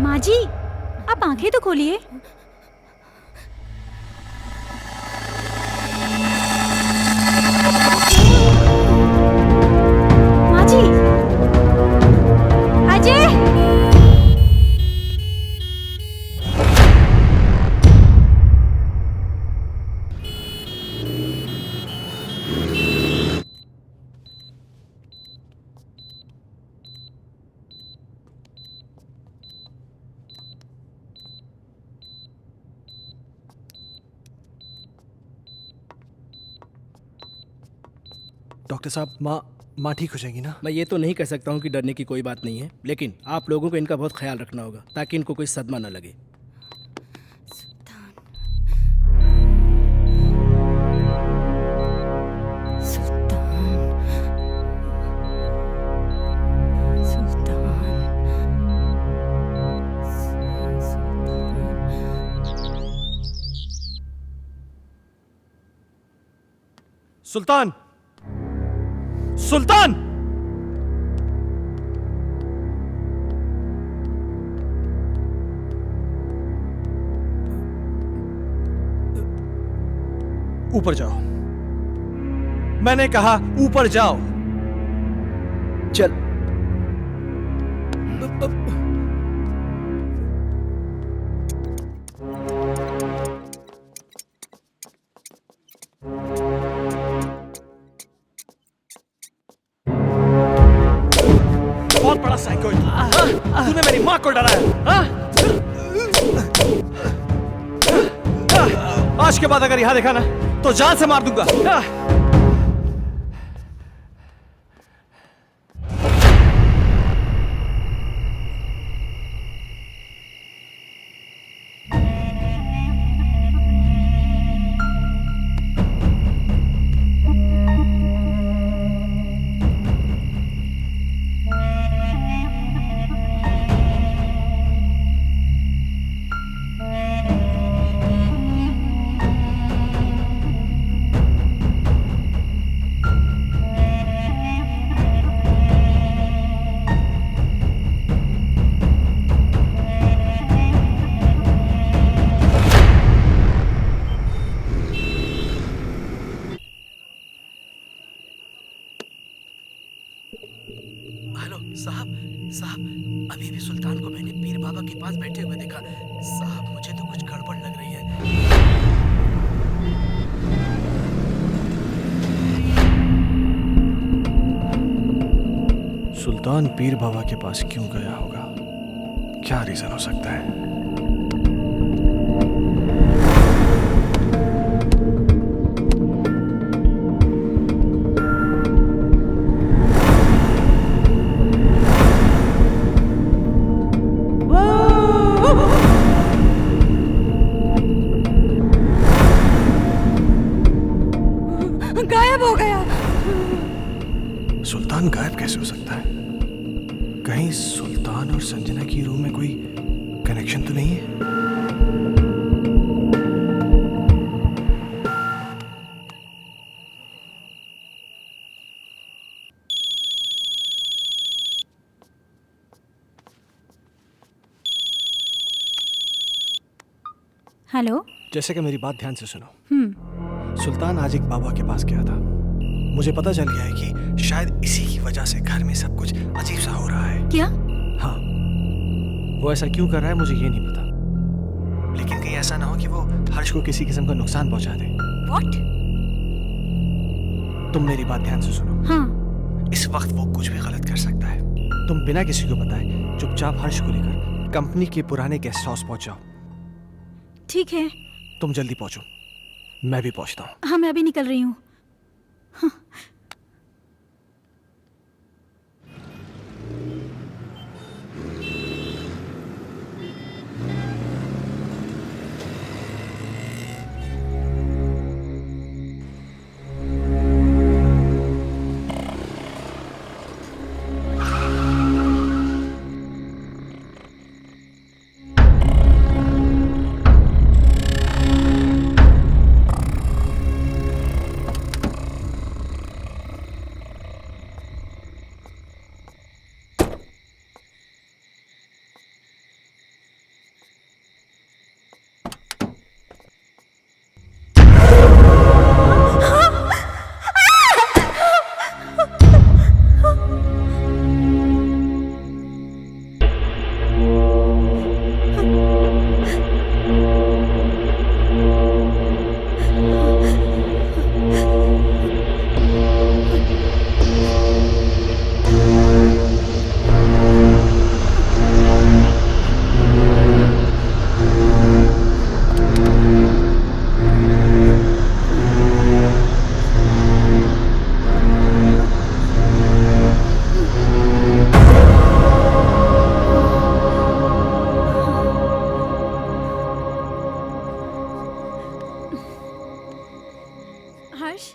माँ जी आप आंखें तो खोलिए। माँ जी अजय डॉक्टर साहब माँ ठीक हो जाएगी ना? मैं ये तो नहीं कह सकता हूँ कि डरने की कोई बात नहीं है, लेकिन आप लोगों को इनका बहुत ख्याल रखना होगा ताकि इनको कोई सदमा न लगे। सुल्तान! सुल्तान! ऊपर जाओ। मैंने कहा ऊपर जाओ। चल। बहुत बड़ा साइको है। तूने मेरी माँ को डराया, हाँ? आज के बाद अगर यहाँ देखा ना तो जान से मार दूंगा। हेलो साहब अभी भी सुल्तान को मैंने पीर बाबा के पास बैठे हुए देखा। साहब मुझे तो कुछ गड़बड़ लग रही है। सुल्तान पीर बाबा के पास क्यों गया होगा? क्या रीजन हो सकता है? कैसे हो सकता है? कहीं सुल्तान और संजना की रूम में कोई कनेक्शन तो नहीं है? हेलो। जैसे कि मेरी बात ध्यान से सुनो। सुल्तान आज एक बाबा के पास गया था। मुझे पता चल गया है कि शायद इसी की वजह से घर में सब कुछ अजीब सा हो रहा है। क्या? हाँ, वो ऐसा क्यों कर रहा है मुझे ये नहीं पता, लेकिन कहीं ऐसा ना हो कि वो हर्ष को किसी किस्म का नुकसान पहुंचा दे। What? तुम मेरी बात ध्यान से सुनो। हाँ। इस वक्त वो कुछ भी गलत कर सकता है। तुम बिना किसी को बताए चुपचाप हर्ष को लेकर कंपनी के पुराने गेस्ट हाउस पहुंच जाओ। ठीक है। तुम जल्दी पहुंचो, मैं भी पहुंचता हूँ। हाँ, मैं अभी निकल रही हूँ। हाँ। हर्ष।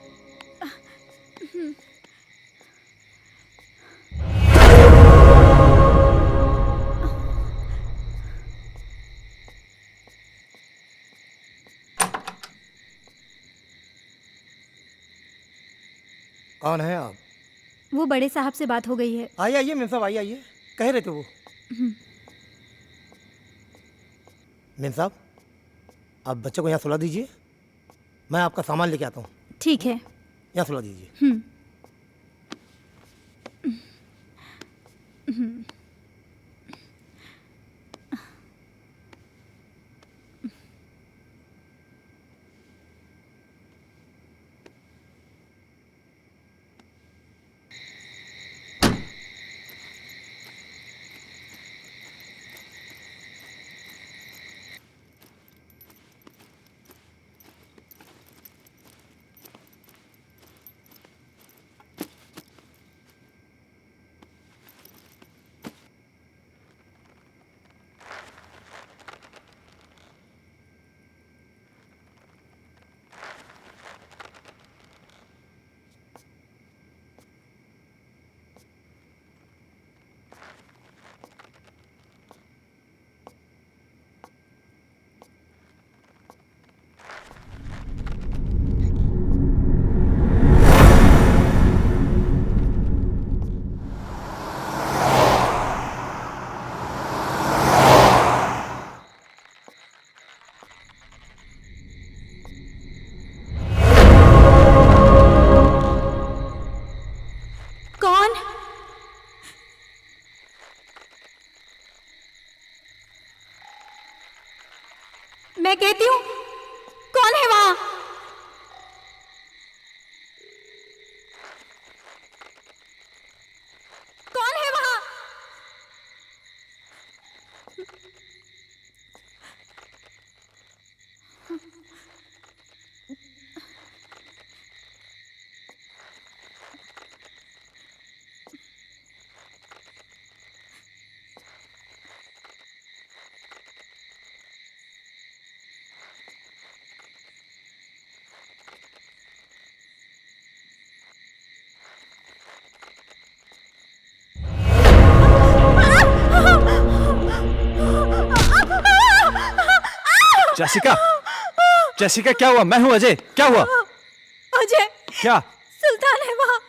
कौन है आप? वो बड़े साहब से बात हो गई है। आइए आइए मेम साहब, आइए आइए। कह रहे थे वो। मेम साहब, आप बच्चे को यहाँ सुला दीजिए, मैं आपका सामान लेके आता हूँ। ठीक है। यहाँ सुला दीजिए। मैं कहती हूँ, कौन है वहां? कौन है वहां? जेसिका, जेसिका क्या हुआ? मैं हूं अजय, क्या हुआ? अजय, क्या? सुल्तान है वहाँ।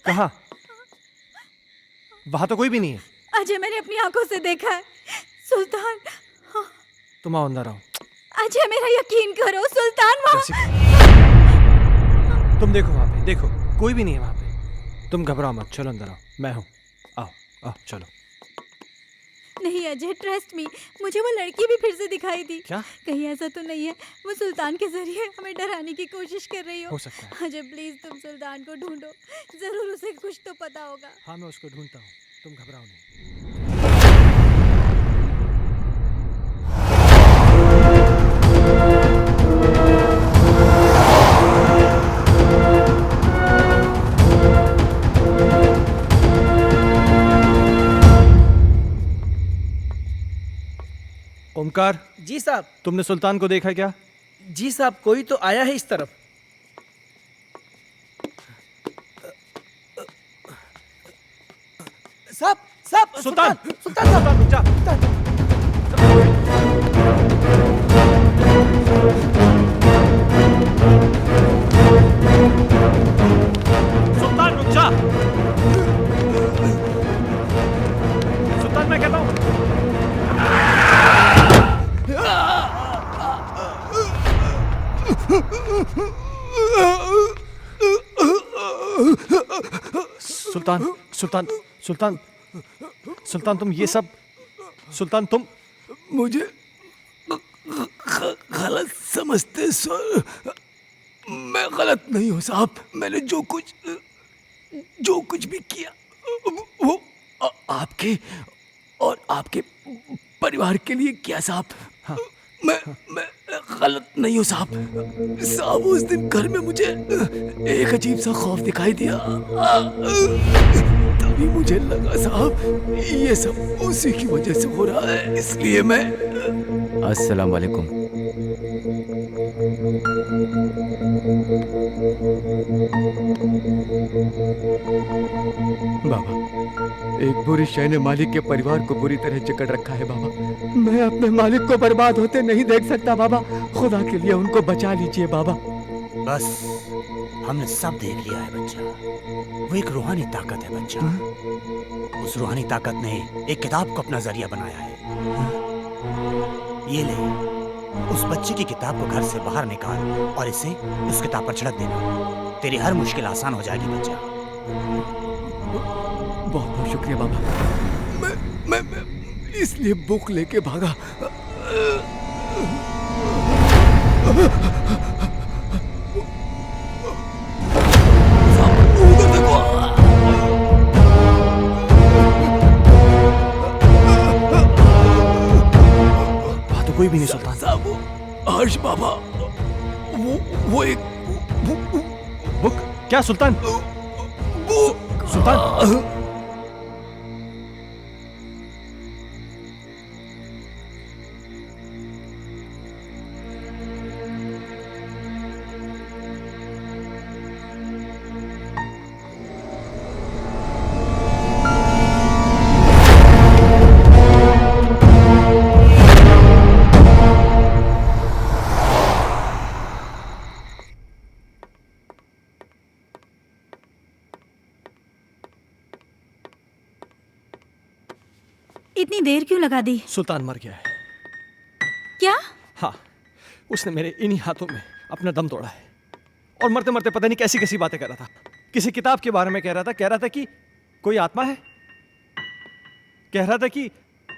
कहाँ? वहां तो कोई भी नहीं है। अजय, मैंने अपनी आंखों से देखा है। सुल्तान। तुम आओ अंदर आओ। अजय, मेरा यकीन करो, सुल्तान वहाँ। तुम देखो वहां पे, देखो कोई भी नहीं है वहां पे। तुम घबराओ मत, चलो अंदर आओ, मैं हूं। आओ आओ चलो। नहीं अजय, ट्रस्ट मी, मुझे वो लड़की भी फिर से दिखाई दी। क्या? कहीं ऐसा तो नहीं है वो सुल्तान के जरिए हमें डराने की कोशिश कर रही हो सकता है। अजय प्लीज तुम सुल्तान को ढूंढो, जरूर उसे कुछ तो पता होगा। हाँ मैं उसको ढूंढता हूँ, तुम घबराओ नहीं। ओमकार। जी साहब। तुमने सुल्तान को देखा क्या? जी साहब, कोई तो आया है इस तरफ। साहब, साहब, सुल्तान, सुल्तान साहब, रुक जा। सुल्तान रुक जा। सुल्तान मैं कहता हूँ। सुल्तान, सुल्तान, सुल्तान, सुल्तान तुम ये सब, सुल्तान तुम मुझे गलत समझते सर। मैं गलत नहीं हूँ साहब। मैंने जो कुछ भी किया वो आपके और आपके परिवार के लिए किया साहब। हाँ। मैं गलत नहीं हूँ साहब। साहब उस दिन घर में मुझे एक अजीब सा खौफ दिखाई दिया। तभी मुझे लगा साहब ये सब उसी की वजह से हो रहा है, इसलिए मैं। अस्सलाम वालेकुम। बाबा, एक बुरी शय ने मालिक के परिवार को बुरी तरह जकड़ रखा है बाबा। मैं अपने मालिक को बर्बाद होते नहीं देख सकता बाबा। खुदा के लिए उनको बचा लीजिए बाबा। बस हमने सब देख लिया है बच्चा। वो एक रूहानी ताकत है बच्चा। उस रूहानी ताकत ने एक किताब को अपना जरिया बनाया है। ये ले, उस बच्चे की किताब को घर से बाहर निकाल और इसे उस किताब पर छिड़क देना। तेरी हर मुश्किल आसान हो जाएगी बच्चा। बहुत बहुत शुक्रिया बाबा। मैं इसलिए बुक लेके भागा। उधर देखो। वहां तो कोई भी नहीं सुल्तान। साहब, हर्ष बाबा, वो एक बुक। क्या सुल्तान? सुल्तान इतनी देर क्यों लगा दी? सुल्तान मर गया है। क्या? हाँ, उसने मेरे इन्हीं हाथों में अपना दम तोड़ा है। और मरते मरते पता नहीं कैसी कैसी बातें कर रहा था। किसी किताब के बारे में कह रहा था कि कोई आत्मा है। कह रहा था कि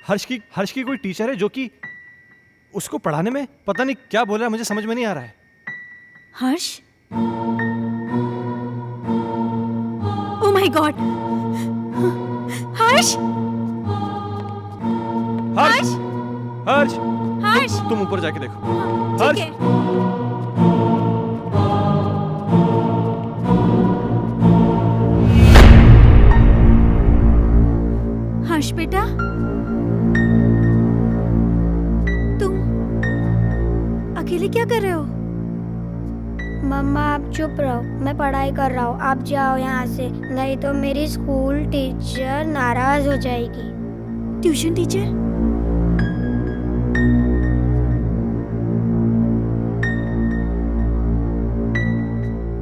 हर्ष की कोई टीचर है जो कि उसको पढ़ाने में पता नहीं क्या बोल रहा है, मुझे समझ में नहीं आ रहा है। Harsh? Oh my God! Harsh? Harsh! Harsh! Harsh! तुम ऊपर जाके देखो। ठीक है। हर्ष बेटा, तुम अकेले क्या कर रहे हो? मम्मा आप चुप रहो, मैं पढ़ाई कर रहा हूँ। आप जाओ यहाँ से, नहीं तो मेरी स्कूल टीचर नाराज हो जाएगी। Tuition teacher?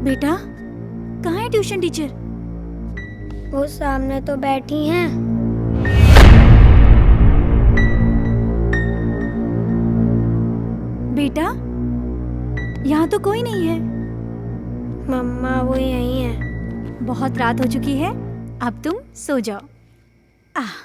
बेटा, कहाँ है ट्यूशन टीचर? वो सामने तो बैठी हैं। बेटा, यहाँ तो कोई नहीं है। मम्मा वो यहीं है। बहुत रात हो चुकी है, अब तुम सो जाओ। आह,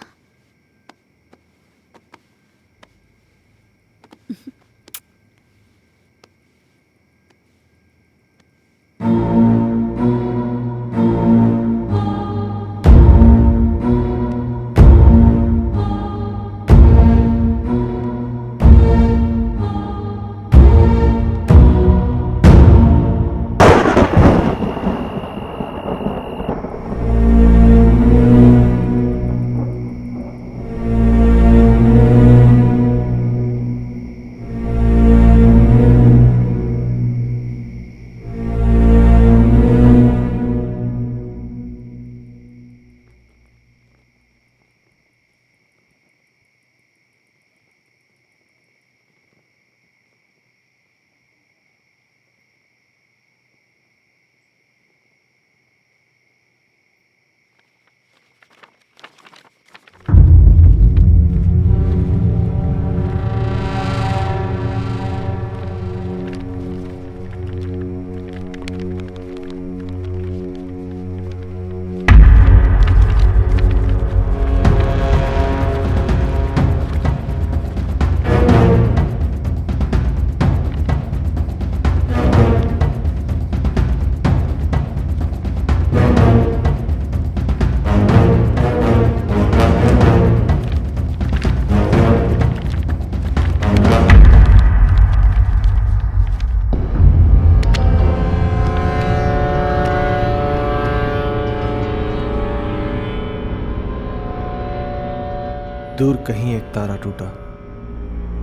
दूर कहीं एक तारा टूटा,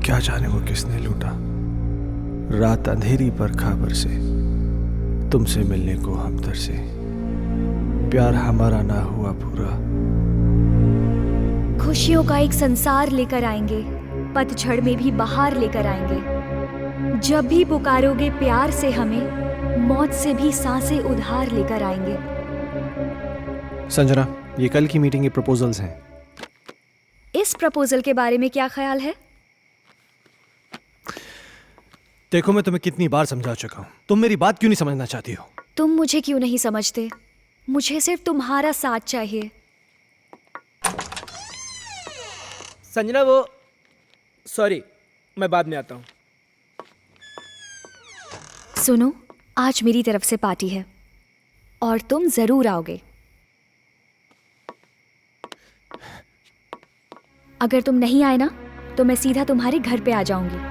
क्या जाने वो किसने लूटा। रात अंधेरी पर खबर से, तुमसे मिलने को हम तरसे। प्यार हमारा ना हुआ पूरा। खुशियों का एक संसार लेकर आएंगे, पतझड़ में भी बहार लेकर आएंगे। जब भी पुकारोगे प्यार से हमें, मौत से भी सांसें उधार लेकर आएंगे। संजना, ये कल की मीटिंग के प्रपोजल्स हैं। इस प्रपोजल के बारे में क्या ख्याल है? देखो, मैं तुम्हें कितनी बार समझा चुका हूं, तुम मेरी बात क्यों नहीं समझना चाहती हो? तुम मुझे क्यों नहीं समझते? मुझे सिर्फ तुम्हारा साथ चाहिए। संजना, वो सॉरी, मैं बाद में आता हूँ। सुनो, आज मेरी तरफ से पार्टी है और तुम जरूर आओगे। अगर तुम नहीं आए ना, तो मैं सीधा तुम्हारे घर पे आ जाऊंगी।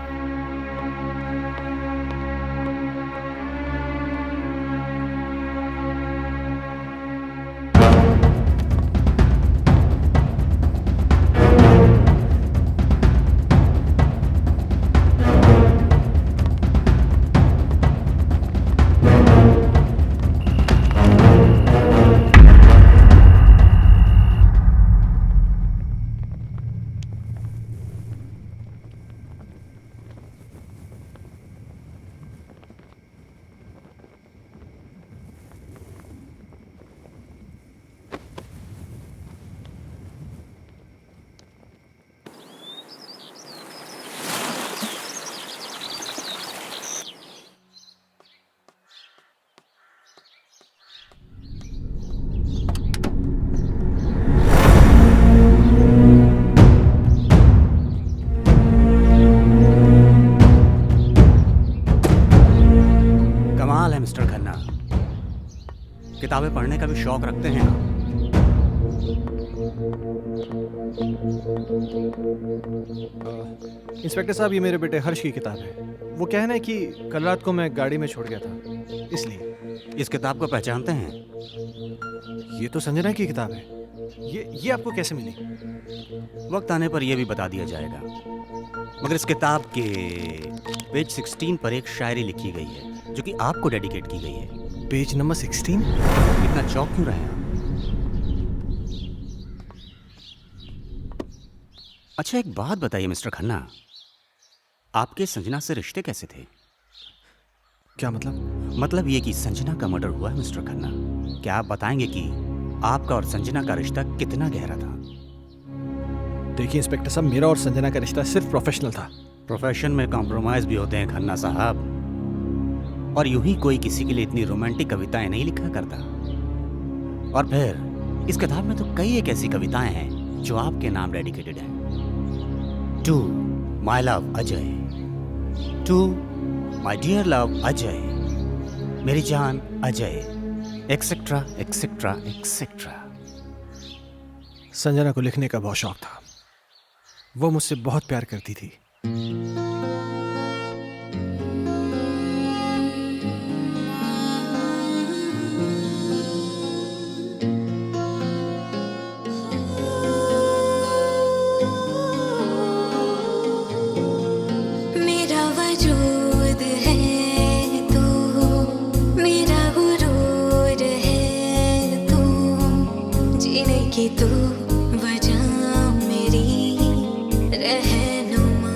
मिस्टर खन्ना, किताबें पढ़ने का भी शौक रखते हैं आप? इंस्पेक्टर साहब, ये मेरे बेटे हर्ष की किताब है। वो कहना है कि कल रात को मैं गाड़ी में छोड़ गया था, इसलिए। इस किताब को पहचानते हैं? ये तो संजना की किताब है। ये आपको कैसे मिली? वक्त आने पर यह भी बता दिया जाएगा, मगर इस किताब के पेज 16 पर एक शायरी लिखी गई है जो कि आपको डेडिकेट की गई है। Page number 16? इतना चौंक क्यों रहे हैं आप? अच्छा, एक बात बताइए मिस्टर खन्ना, आपके संजना से रिश्ते कैसे थे? क्या मतलब? मतलब ये कि संजना का मर्डर हुआ है मिस्टर खन्ना। क्या आप बताएंगे कि आपका और संजना का रिश्ता कितना गहरा था? देखिए इंस्पेक्टर साहब, मेरा और संजना का रिश्ता सिर्फ प्रोफेशनल था। प्रोफेशन में कॉम्प्रोमाइज भी होते हैं खन्ना साहब, और यूं ही कोई किसी के लिए इतनी रोमांटिक कविताएं नहीं लिखा करता। और फिर इस किताब में तो कई एक ऐसी कविताएं हैं जो आपके नाम डेडिकेटेड हैं। To my love Ajay, to my dear love Ajay, मेरी जान Ajay, et cetera et cetera et cetera. Sanjana को लिखने का बहुत शौक था। वो मुझसे बहुत प्यार करती थी। मेरा वजूद है तू, मेरा गुरूर है तू, जीने की तू वजह मेरी रहनुमा।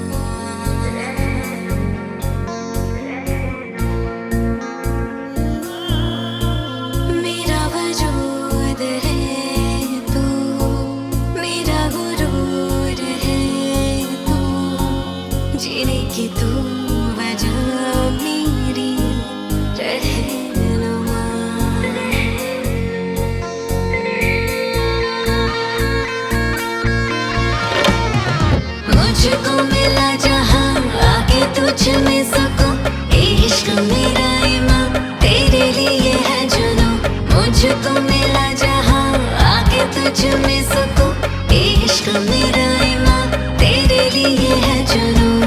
मेरा वजूद है तू, मेरा गुरूर है तू, जीने की तू वजह मेरी रहनुमा। मुझको मिला जहां आके तुझ में सुकून, इश्क मेरा ईमान तेरे लिए है जुनून। मुझको मिला जहां आके तुझ में सुकून, इश्क मेरा ईमान तेरे लिए है जुनून।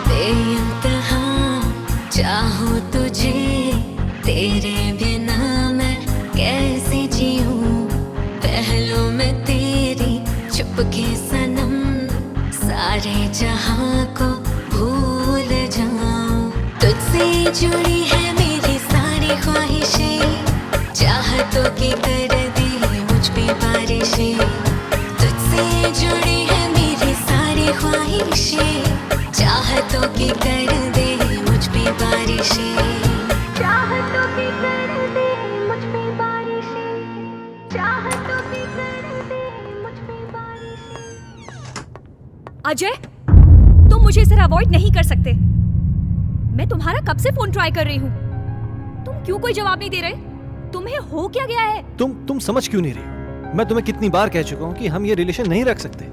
बेइंतहा चाहूं तुझे, तेरे बिना मैं कैसे जीऊं। पहलू में तेरी चुपके सनम, सारे जहां को भूल जाऊं। तुझसे जुड़ी है मेरी सारी ख्वाहिशें, चाहतों की कर दे मुझ पे बारिशें। तुझसे जुड़ी है मेरी सारी ख्वाहिशें, चाहतों की कर दे मुझ पे बारिशें। चाहतों की कर दे मुझ पे बारिशें, चाहतों की कर दे मुझ पे बारिशें। अजय, तुम मुझे इस तरह अवॉइड नहीं कर सकते। मैं तुम्हारा कब से फोन ट्राई कर रही हूँ, तुम क्यों कोई जवाब नहीं दे रहे? तुम्हें हो क्या गया है? तुम समझ क्यों नहीं रही? मैं तुम्हें कितनी बार कह चुका हूँ कि हम ये रिलेशन नहीं रख सकते।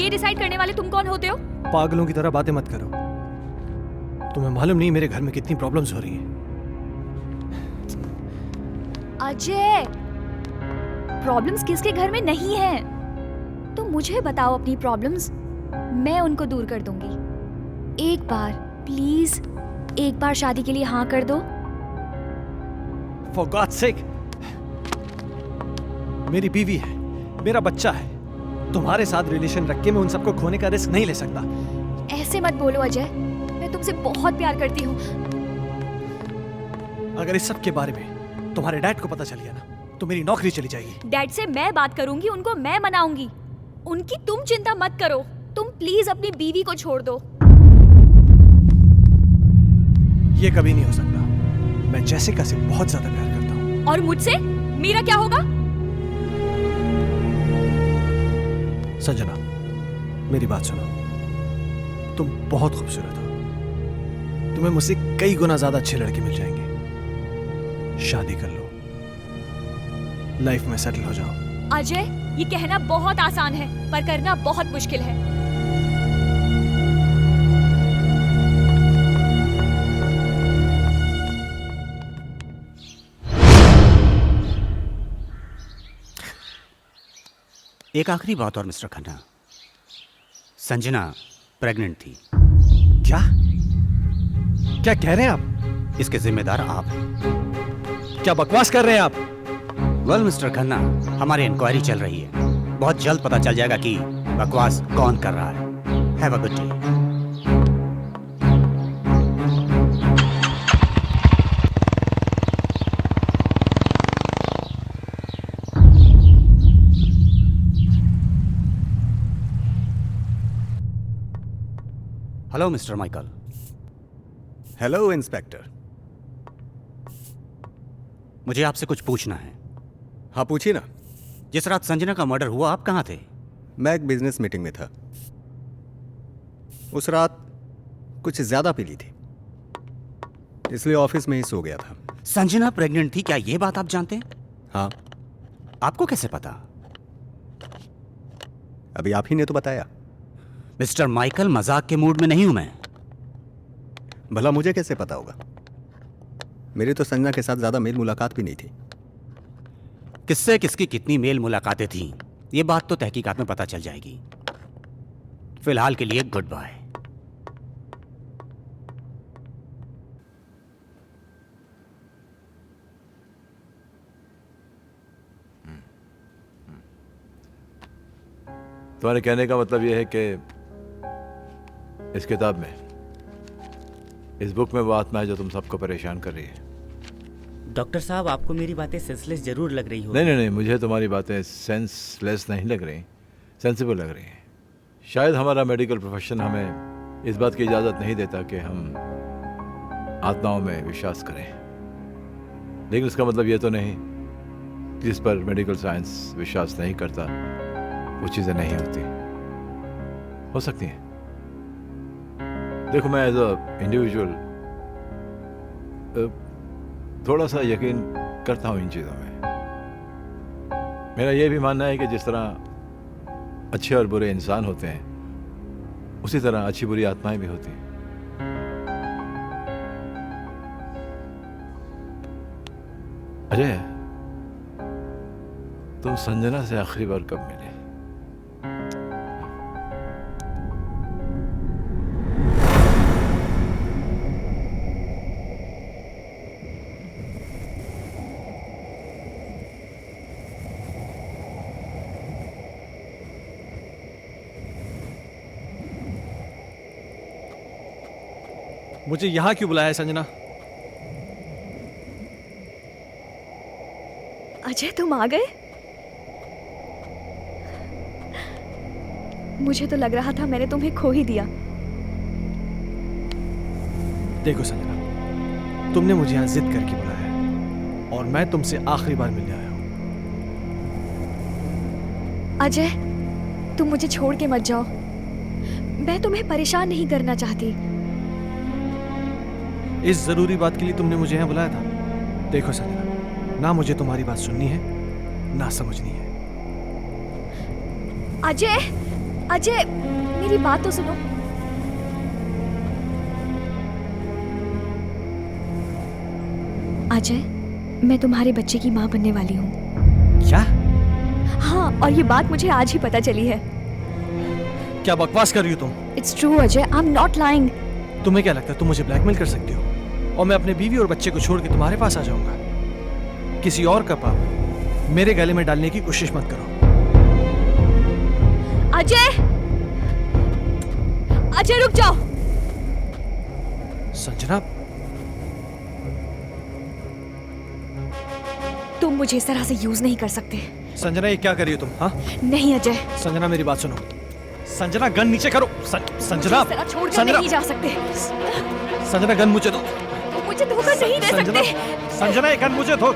ये डिसाइड करने वाले तुम कौन होते हो? पागलों की तरह बातें मत करो। तुम्हें मालूम नहीं मेरे घर में कितनी प्रॉब्लम्स हो रही हैं। अजय, प्रॉब्लम्स किसके घर में नहीं है? तुम मुझे बताओ अपनी प्रॉब्लम्स, मैं उनको दूर कर दूंगी। एक बार प्लीज, एक बार शादी के लिए हाँ कर दो। For God's sake, मेरी बीवी है, मेरा बच्चा है। तुम्हारे साथ रिलेशन रख के मैं उन सबको खोने का रिस्क नहीं ले सकता। ऐसे मत बोलो अजय, मैं तुमसे बहुत प्यार करती हूँ। अगर इस सब के बारे में तुम्हारे डैड को पता चल गया ना, तो मेरी नौकरी चली जाएगी। डैड से मैं बात करूंगी, उनको मैं मनाऊंगी। उनकी तुम चिंता मत करो। तुम प्लीज अपनी बीवी को छोड़ दो। ये कभी नहीं हो सकता। मैं जेसिका से बहुत ज्यादा प्यार करता हूँ। और मुझसे मेरा क्या होगा? संजना, मेरी बात सुनो। तुम बहुत खूबसूरत हो। तुम्हें मुझसे कई गुना ज्यादा अच्छे लड़के मिल जाएंगे। शादी कर लो, लाइफ में सेटल हो जाओ। अजय, ये कहना बहुत आसान है, पर करना बहुत मुश्किल है। एक आखिरी बात और मिस्टर खन्ना, संजना प्रेग्नेंट थी। क्या क्या कह रहे हैं आप? इसके जिम्मेदार आप हैं। क्या बकवास कर रहे हैं आप? वेल मिस्टर खन्ना, हमारी इंक्वायरी चल रही है। बहुत जल्द पता चल जाएगा कि बकवास कौन कर रहा है। Have a good day. Hello mister Michael. Hello inspector. मुझे आपसे कुछ पूछना है। हाँ पूछिए ना। जिस रात संजना का मर्डर हुआ आप कहाँ थे? मैं एक बिजनेस मीटिंग में था। उस रात कुछ ज्यादा पी ली थी, इसलिए ऑफिस में ही सो गया था। संजना प्रेग्नेंट थी, क्या ये बात आप जानते हैं? हाँ। आपको कैसे पता? अभी आप ही ने तो बताया। मिस्टर माइकल, मजाक के मूड में नहीं हूं मैं। भला मुझे कैसे पता होगा? मेरी तो संजना के साथ ज्यादा मेल मुलाकात भी नहीं थी। किससे किसकी कितनी मेल मुलाकातें थीं, ये बात तो तहकीकात में पता चल जाएगी। फिलहाल के लिए गुड बाय। तुम्हारे कहने का मतलब यह है कि इस किताब में, इस बुक में वो आत्मा है जो तुम सबको परेशान कर रही है। डॉक्टर साहब, आपको मेरी बातें सेंसलेस जरूर लग रही हो। नहीं, मुझे तुम्हारी बातें सेंसलेस नहीं लग रही, सेंसिबल लग रही हैं। शायद हमारा मेडिकल प्रोफेशन हमें इस बात की इजाज़त नहीं देता कि हम आत्माओं में विश्वास करें, लेकिन इसका मतलब ये तो नहीं कि जिस पर मेडिकल साइंस विश्वास नहीं करता वो चीज़ें नहीं होती। हो सकती हैं। देखो, मैं एज अ इंडिविजुअल थोड़ा सा यकीन करता हूँ इन चीज़ों में। मेरा यह भी मानना है कि जिस तरह अच्छे और बुरे इंसान होते हैं, उसी तरह अच्छी बुरी आत्माएं भी होती हैं। अजय, तुम संजना से आखिरी बार कब मिले? मुझे यहाँ क्यों बुलाया है संजना? अजय, तुम आ गए? मुझे तो लग रहा था मैंने तुम्हें खो ही दिया। देखो संजना, तुमने मुझे यहाँ जिद करके बुलाया है और मैं तुमसे आखिरी बार मिलने आया हूँ। अजय, तुम मुझे छोड़ के मत जाओ। मैं तुम्हें परेशान नहीं करना चाहती। इस जरूरी बात के लिए तुमने मुझे यहाँ बुलाया था? देखो संजना, ना मुझे तुम्हारी बात सुननी है ना समझनी है। अजय, अजय, मेरी बात तो सुनो। अजय, मैं तुम्हारे बच्चे की माँ बनने वाली हूँ। क्या? हाँ, और ये बात मुझे आज ही पता चली है। क्या बकवास कर रही हो तुम? It's true Ajay, I am not lying. तुम्हें क्या लगता है तुम मुझे ब्लैकमेल कर सकती हो और मैं अपने बीवी और बच्चे को छोड़ के तुम्हारे पास आ जाऊंगा? किसी और का पाप मेरे गले में डालने की कोशिश मत करो। अजय, अजय रुक जाओ। संजना, तुम मुझे इस तरह से यूज नहीं कर सकते। संजना, ये क्या कर रही हो तुम? हाँ? नहीं अजय। संजना, मेरी बात सुनो। संजना, गन नीचे करो। संजना, छोड़कर नहीं जा सकते। संजना, गन मुझे दो। मुझे धोखा नहीं दे सकते। संजना, ये गन मुझे दो।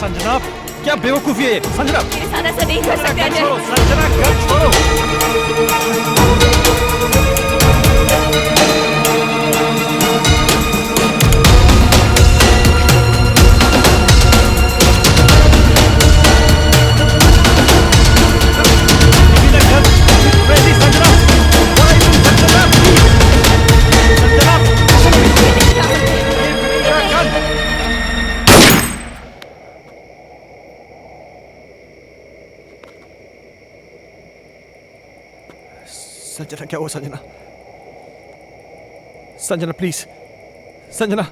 संजना, क्या बेवकूफी है ये? संजना, मेरे साथ ऐसा नहीं कर सकते अजय। संजना, गन छोड़ो। संजना, क्या हुआ संजना? संजना प्लीज, संजना।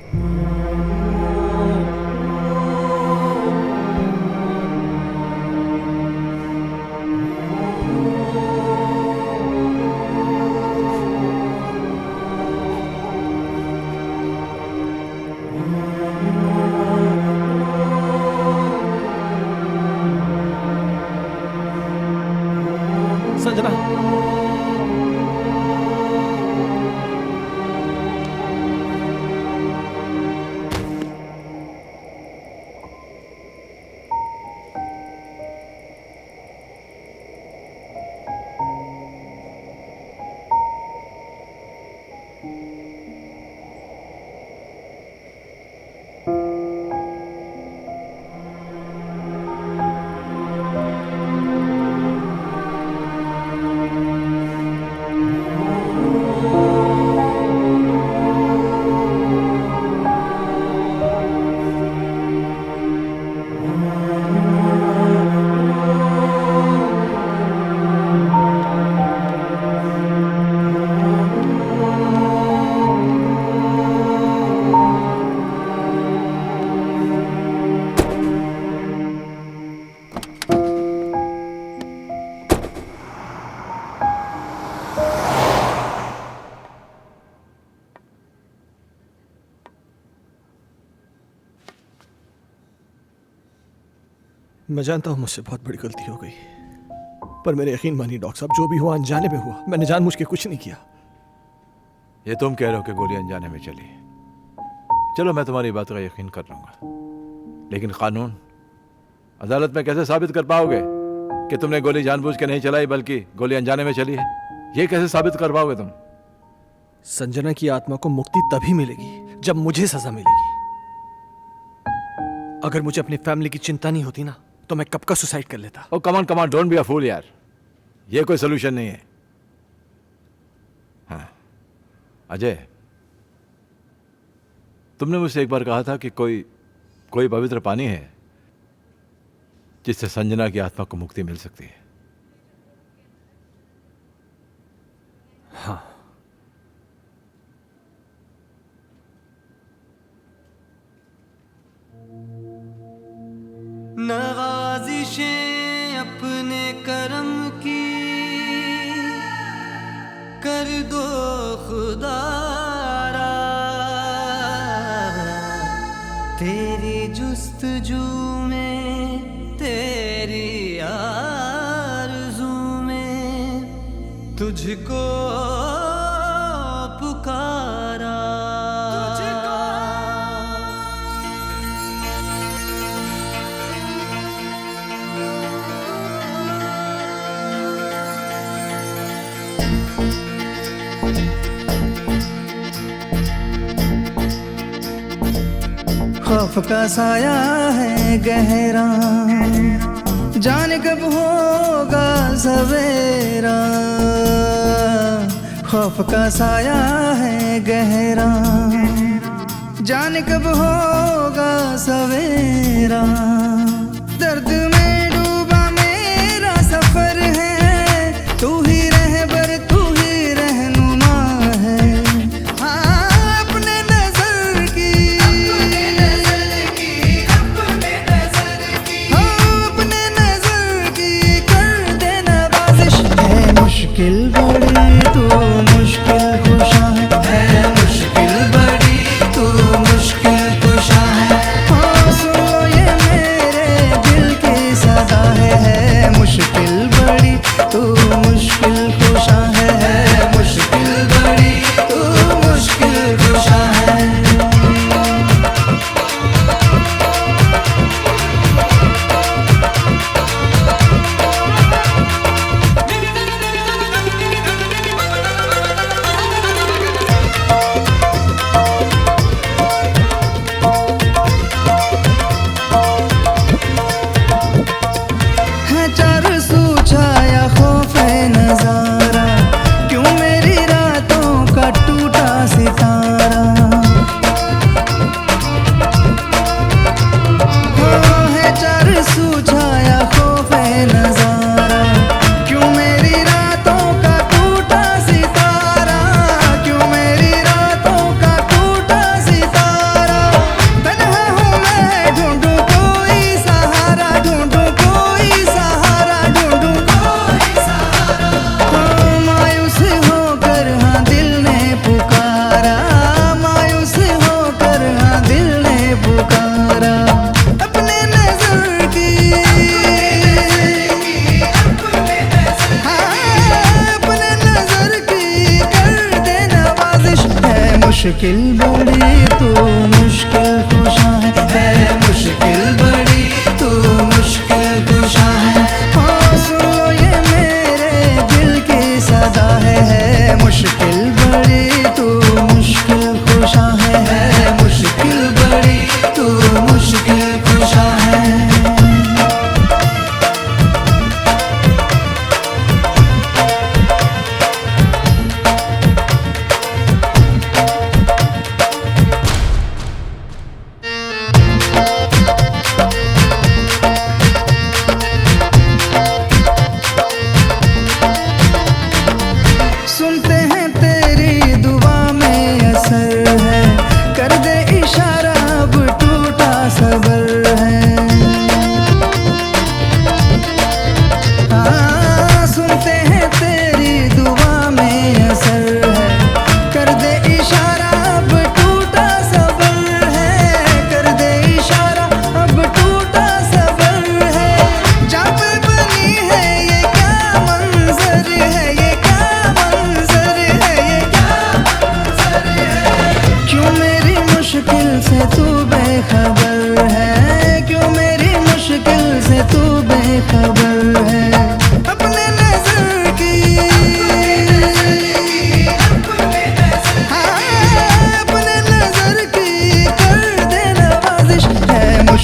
मैं जानता हूँ मुझसे बहुत बड़ी गलती हो गई, पर मेरे यकीन मानिए डॉक्टर साहब, जो भी हुआ अनजाने में हुआ। मैंने जानबूझ के कुछ नहीं किया। ये तुम कह रहे हो कि गोली अनजाने में चली। चलो मैं तुम्हारी बात का यकीन कर लूंगा, लेकिन कानून अदालत में कैसे साबित कर पाओगे कि तुमने गोली जानबूझ के नहीं चलाई बल्कि गोली अनजाने में चली है? ये कैसे साबित कर पाओगे तुम? संजना की आत्मा को मुक्ति तभी मिलेगी जब मुझे सजा मिलेगी। अगर मुझे अपनी फैमिली की चिंता नहीं होती ना, तो मैं कब का सुसाइड कर लेता। ओ कमान कमान, डोंट बी अ फूल यार, ये कोई सोल्यूशन नहीं है। हाँ अजय, तुमने मुझसे एक बार कहा था कि कोई पवित्र पानी है जिससे संजना की आत्मा को मुक्ति मिल सकती है। हाँ, नवाजिशें अपने करम की कर दो खुदारा, तेरी जुस्तजू में तेरी आरज़ू में तुझको पुकारा। खौफ का साया है गहरा, जाने कब होगा सवेरा। खौफ का साया है गहरा, जाने कब होगा सवेरा। दर्द में डूबा मेरा सफर है, तू ही रहबर तू ही रहनुमा है। हाँ अपने नजर की, अपने नजर की कर दे नवाजिश। है मुश्किल बड़ी तू मुश्किल कुशा है, मुश्किल बड़ी तू मुश्किल कुशा है। हाँ सुनो ये मेरे दिल की सदा है, मुश्किल बड़ी तू मुश्किल कुशा है, मुश्किल बड़ी तू मुश्किल कुशा है। है चार सू छाया खौफे नजारा, क्यों मेरी रातों का टूटा सितारा। हाँ है चार सू छाया खौफे नजारा, क्यों मेरी रातों का टूटा सितारा, क्यों मेरी रातों का टूटा सितारा। तन्हा हूँ मैं ढूंढूं कोई सहारा, ढूंढूं कोई सहारा, ढूंढूं कोई सहारा। हाँ मायूस होकर हाँ दिल ने पुकारा, मायूस होकर हाँ दिल ने पुकारा। अपने नजर की, हाँ अपने नजर की कर दे नवाजिश। है मुश्किल बड़ी तू मुश्किल कुशा है, मुश्किल बड़ी तू मुश्किल कुशा है। हाँ सुनो ये मेरे दिल की सदा है, मुश्किल बड़ी तू मुश्किल कुशा है, मुश्किल बड़ी तू मुश्किल कुशा है।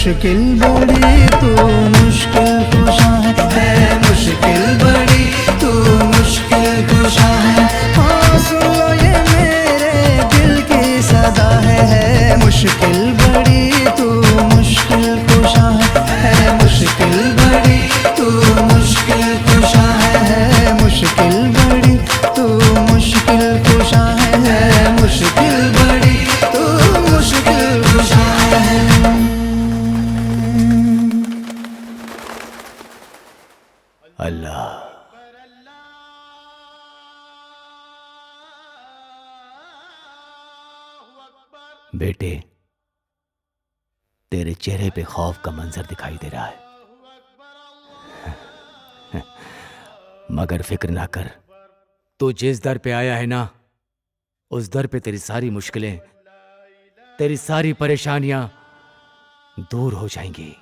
मुश्किल बड़ी तू मुश्किल कुशा है मुश्किल बड़ी तू मुश्किल कुशा है। हाँ सुन लो ये मेरे दिल की सदा है मुश्किल बड़ी तू मुश्किल कुशा है मुश्किल बड़ी तू मुश्किल कुशा है मुश्किल बड़ी तू मुश्किल कुशा है मुश्किल बड़ी तू मुश्किल कुशा है। अल्लाह बेटे, तेरे चेहरे पे खौफ का मंजर दिखाई दे रहा है, मगर फिक्र ना कर। तू जिस दर पे आया है ना, उस दर पे तेरी सारी मुश्किलें, तेरी सारी परेशानियां दूर हो जाएंगी।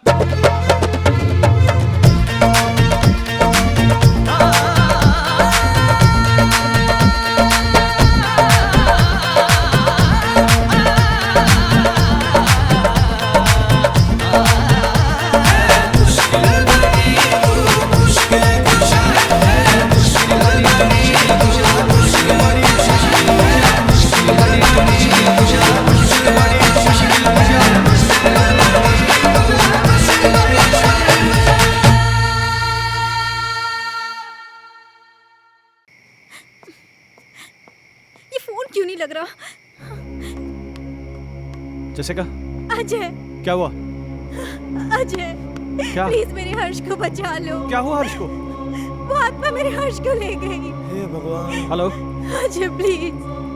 ये फोन क्यों नहीं लग रहा? जैसिका, अजय, क्या हुआ? अजय, क्या? प्लीज मेरे हर्ष को बचा लो। क्या हुआ हर्ष को? वो आत्मा मेरे हर्ष को ले गई। हे भगवान। Hello Ajay please.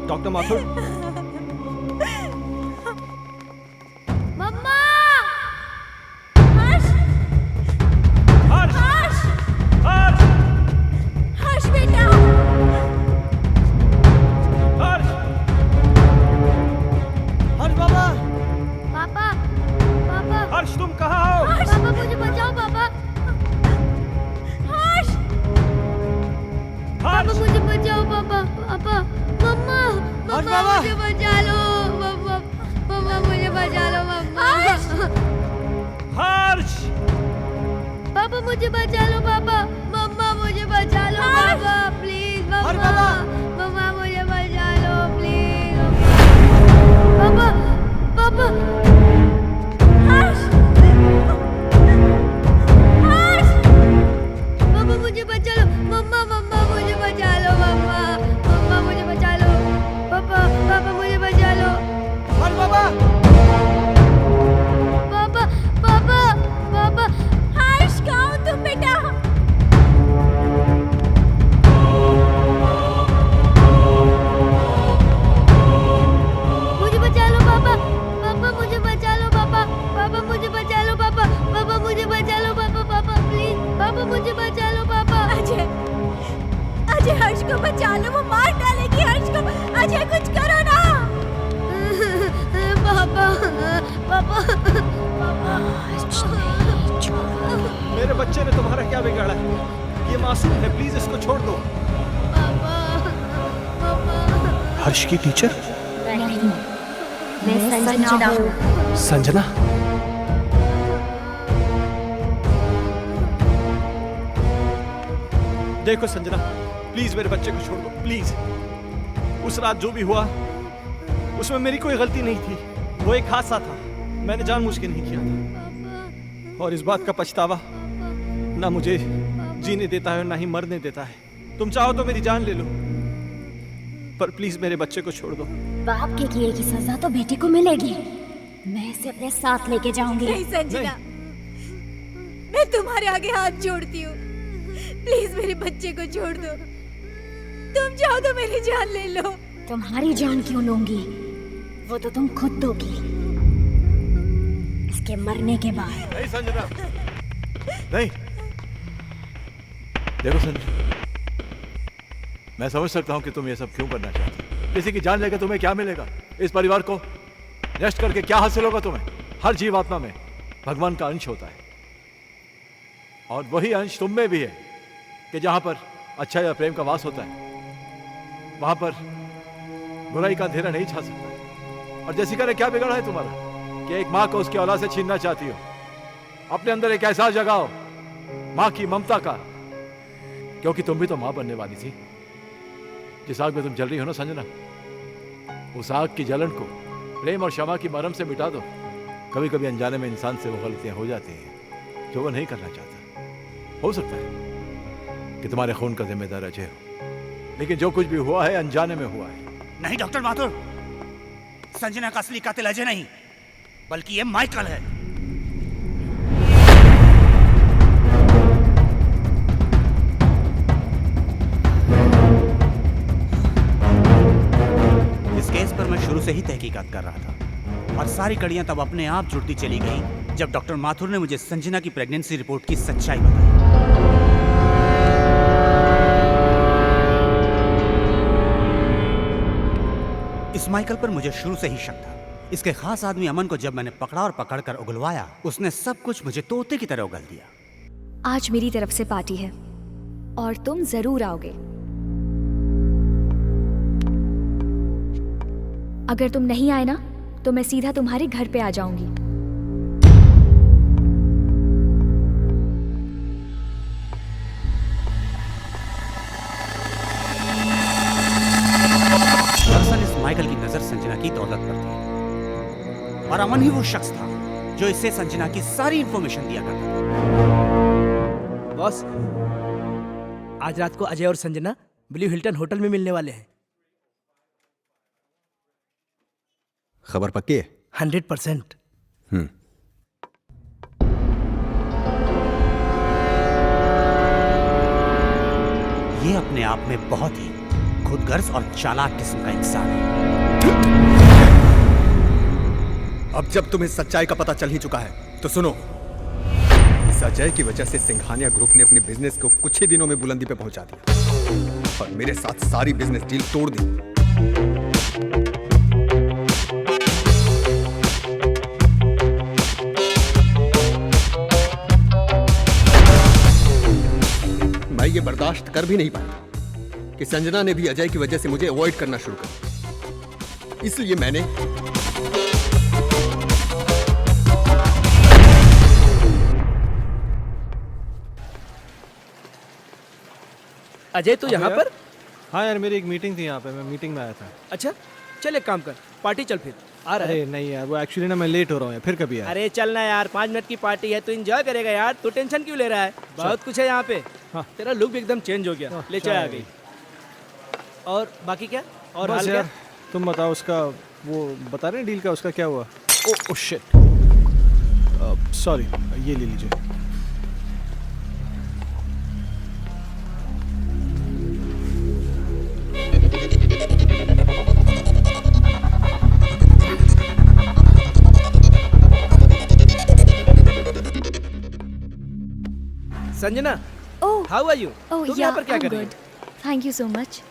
Doctor Mathur. Mama! Harsh! Harsh! Harsh! Harsh! Harsh बेटा! हर्ष! हर्ष बाबा! पापा! पापा! हर्ष तुम कहाँ हो? पापा मुझे बचाओ पापा! हर्ष! पापा मुझे बचाओ पापा! पापा! मम्मा! मम्मा मुझे बचा लो! मम्मा! मम्मा मुझे बचा लो मम्मा! हर्ष! पापा मुझे बचा लो पापा! मम्मा मुझे बचा लो पापा! प्लीज मम्मा! मम्मा मुझे बचा लो प्लीज! पापा! पापा! हर्ष! हर्ष! पापा मुझे बचा लो! मम्मा! मम्मा मुझे बचा लो मम्मा! मम्मा मुझे बचा लो! पापा! पापा मुझे बचा लो! हर्ष बाबा! पापा! पापा! पापा! हर्ष कहाँ हो तुम बेटा? मुझे बचा लो पापा! पापा मुझे बचा लो पापा! पापा मुझे बचा लो पापा! पापा मुझे बचा लो पापा! पापा प्लीज! पापा मुझे बचा लो पापा! अजय! अजय हर्ष को बचा लो, वो मार डालेगी हर्ष को। अजय कुछ करो ना। पापा! पापा! मेरे बच्चे ने तुम्हारा क्या बिगाड़ा है? ये मासूम है, प्लीज इसको छोड़ दो। हर्ष की टीचर? नहीं, मैं संजना हूँ। संजना? देखो संजना, प्लीज मेरे बच्चे को छोड़ दो, प्लीज। उस रात जो भी हुआ उसमें मेरी कोई गलती नहीं थी, वो एक हादसा था, मैंने जानबूझ के नहीं किया था। और इस बात का पछतावा ना मुझे जीने देता है और ना ही मरने देता है। तुम चाहो तो मेरी जान ले लो, पर प्लीज मेरे बच्चे को छोड़ दो। बाप के किए की सजा तो बेटे को मिलेगी। मैं इसे अपने साथ लेके जाऊंगी। नहीं संजना, मैं तुम्हारे आगे हाथ जोड़ती हूँ, प्लीज मेरे बच्चे को छोड़ दो। तुम चाहो तो मेरी जान ले लो। तुम्हारी जान क्यों लूंगी? वो तो तुम खुद दोगी इसके मरने के बाद। नहीं संजना, नहीं। देखो संजना, मैं समझ सकता हूं कि तुम ये सब क्यों करना चाहते हो। किसी की जान लेकर तुम्हें क्या मिलेगा? इस परिवार को नष्ट करके क्या हासिल होगा तुम्हें? हर जीवात्मा में भगवान का अंश होता है, और वही अंश तुम में भी है कि जहां पर अच्छा या प्रेम का वास होता है, वहां पर बुराई का अंधेरा नहीं छा सकता। और जैसिका ने क्या बिगाड़ा है तुम्हारा कि एक माँ को उसकी औलाद से छीनना चाहती हो? अपने अंदर एक एहसास जगाओ माँ की ममता का, क्योंकि तुम भी तो माँ बनने वाली थी। जिस आग में तुम जल रही हो ना संजना, उस आग की जलन को प्रेम और क्षमा की मरहम से मिटा दो। कभी कभी अनजाने में इंसान से वो गलतियां हो जाती हैं जो वो नहीं करना चाहता। हो सकता है कि तुम्हारे खून का जिम्मेदार अजय हो, लेकिन जो कुछ भी हुआ है अनजाने में हुआ है। नहीं डॉक्टर माथुर, संजना का असली कातिल अजय नहीं बल्कि ये माइकल है। इस केस पर मैं शुरू से ही तहकीकात कर रहा था और सारी कड़ियां तब अपने आप जुड़ती चली गई जब डॉक्टर माथुर ने मुझे संजना की प्रेगनेंसी रिपोर्ट की सच्चाई बताई। इस माइकल पर मुझे शुरू से ही शक था। इसके खास आदमी अमन को जब मैंने पकड़ा और पकड़कर उगलवाया, उसने सब कुछ मुझे तोते की तरह उगल दिया। आज मेरी तरफ से पार्टी है और तुम जरूर आओगे। अगर तुम नहीं आए ना तो मैं सीधा तुम्हारे घर पे आ जाऊंगी। दरअसल इस माइकल की नजर संजना की दौलत पर थी और अमन ही वो शख्स था जो इससे संजना की सारी इंफॉर्मेशन दिया करता था। बॉस, आज रात को अजय और संजना ब्लू हिल्टन होटल में मिलने वाले हैं। खबर पक्की है? 100%। ये अपने आप में बहुत ही खुदगर्ज और चालाक किस्म का इंसान है। अब जब तुम्हें सच्चाई का पता चल ही चुका है तो सुनो। इस अजय की वजह से सिंघानिया ग्रुप ने अपने बिजनेस को कुछ ही दिनों में बुलंदी पे पहुंचा दिया और मेरे साथ सारी बिजनेस डील तोड़ दी। मैं ये बर्दाश्त कर भी नहीं पाया कि संजना ने भी अजय की वजह से मुझे अवॉइड करना शुरू कर दिया। इसलिए मैंने अजय तो यहाँ पर? हाँ यार, मेरी एक मीटिंग थी यहाँ पे, मैं मीटिंग में आया था। अच्छा चल, एक काम कर, पार्टी चल फिर। आ रहा है? अरे नहीं यार, वो एक्चुअली ना मैं लेट हो रहा हूँ यार, फिर कभी यार। अरे चलना यार, 5 मिनट की पार्टी है, तू एंजॉय करेगा यार, तू टेंशन क्यों ले रहा है? बहुत कुछ है यहाँ पे। हाँ। तेरा लुक भी एकदम चेंज हो गया, ले चाय आ गई। और बाकी क्या? और हाल क्या? तुम बताओ, उसका वो बता रहे हैं डील का, उसका क्या हुआ? ओह शिट, सॉरी, ये ले लीजिए। Sanjana, oh how are you? Oh तुम यहाँ पर क्या कर रही हो? Thank you so much.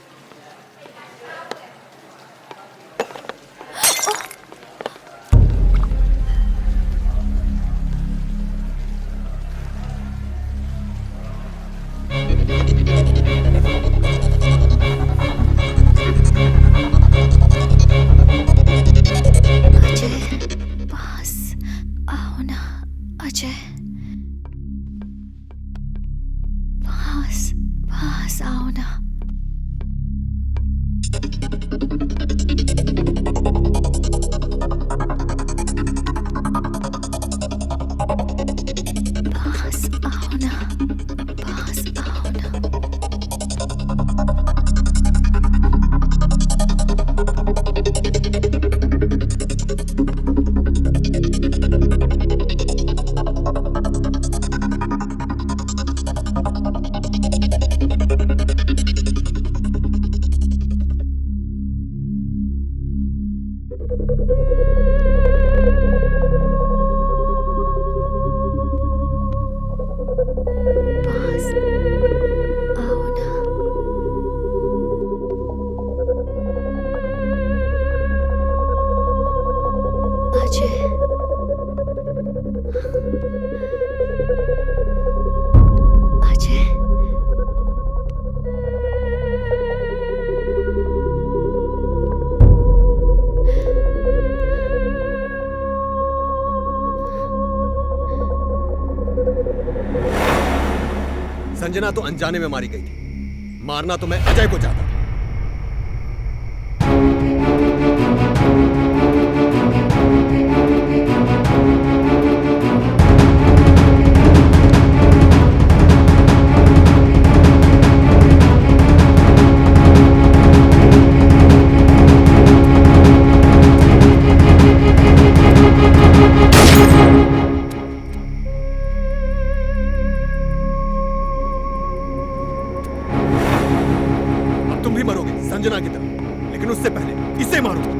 Sanjana तो अनजाने में मारी गई थी, मारना तो मैं अजय को चाहता था। तुम भी मरोगे संजना की तरह, लेकिन उससे पहले इसे मारो।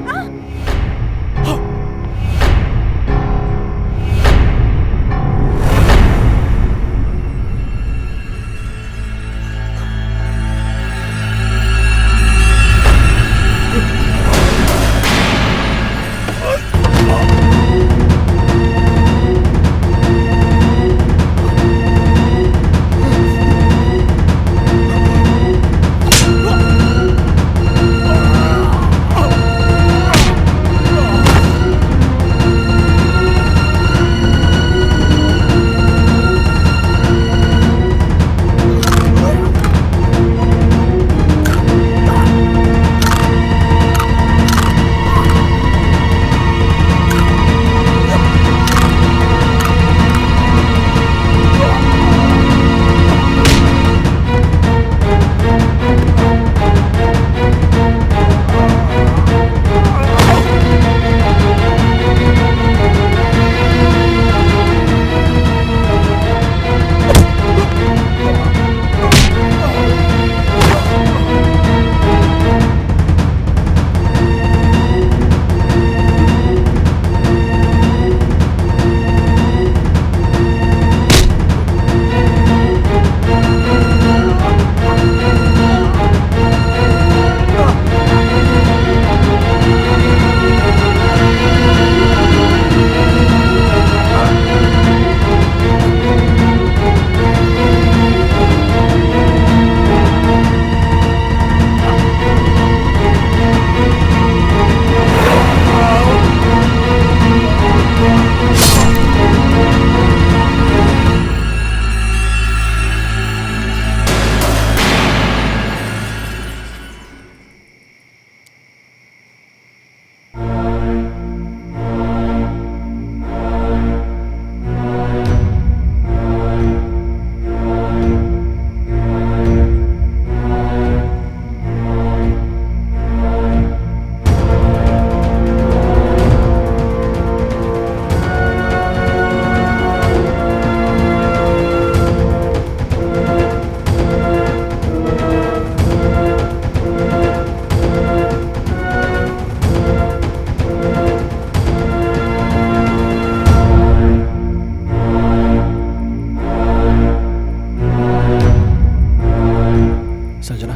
संजना,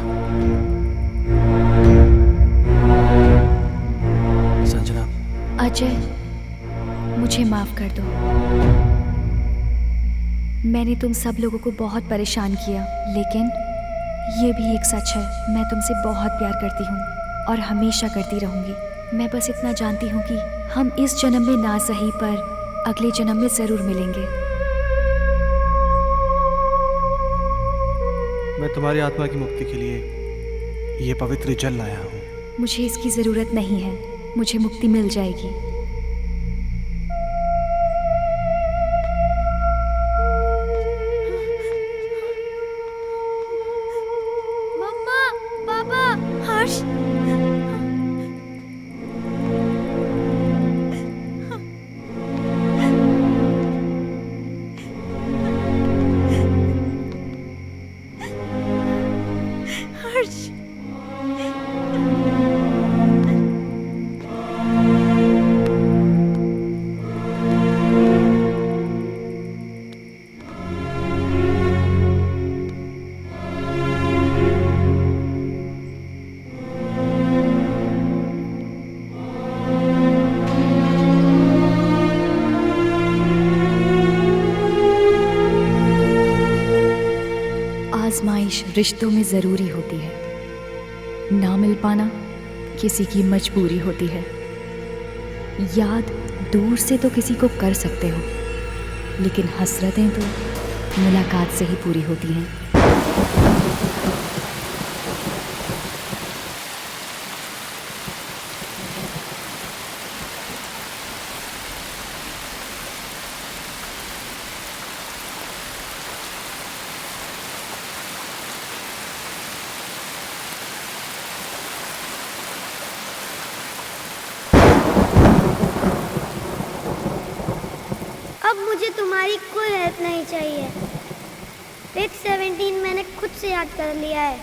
संजना। अजय, मुझे माफ कर दो। मैंने तुम सब लोगों को बहुत परेशान किया, लेकिन ये भी एक सच है, मैं तुमसे बहुत प्यार करती हूँ और हमेशा करती रहूँगी। मैं बस इतना जानती हूँ कि हम इस जन्म में ना सही पर अगले जन्म में ज़रूर मिलेंगे। मैं तुम्हारी आत्मा की मुक्ति के लिए ये पवित्र जल लाया हूँ। मुझे इसकी ज़रूरत नहीं है, मुझे मुक्ति मिल जाएगी। मम्मा, पापा, हर्ष, आजमाइश रिश्तों में ज़रूरी होती है, ना मिल पाना किसी की मजबूरी होती है। याद दूर से तो किसी को कर सकते हो, लेकिन हसरतें तो मुलाकात से ही पूरी होती हैं। अब मुझे तुम्हारी कोई हेल्प नहीं चाहिए। पेज 17 मैंने खुद से याद कर लिया है।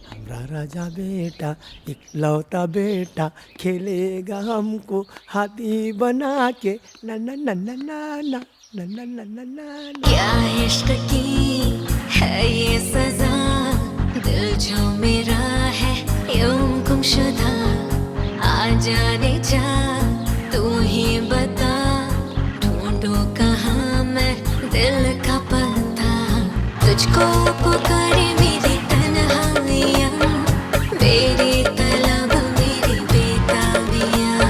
हमारा राजा बेटा इकलौता बेटा खेलेगा हमको हाथी बना के ना ना ना ना ना ना ना ना ना ना ना। क्या इश्क की है ये सजा, दिल जो मेरा है यूं गुमशुदा, आ जाने जा तू ही बता, ढूंढूं कहाँ मैं दिल का पता, तुझको पुकारे मेरी तन्हाइयाँ, मेरी तलब मेरी बेताबियाँ,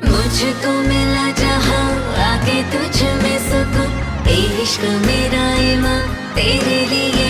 मुझको मिला जहाँ आके तुझ में सुकून, इश्क मेरा ईमान तेरे लिए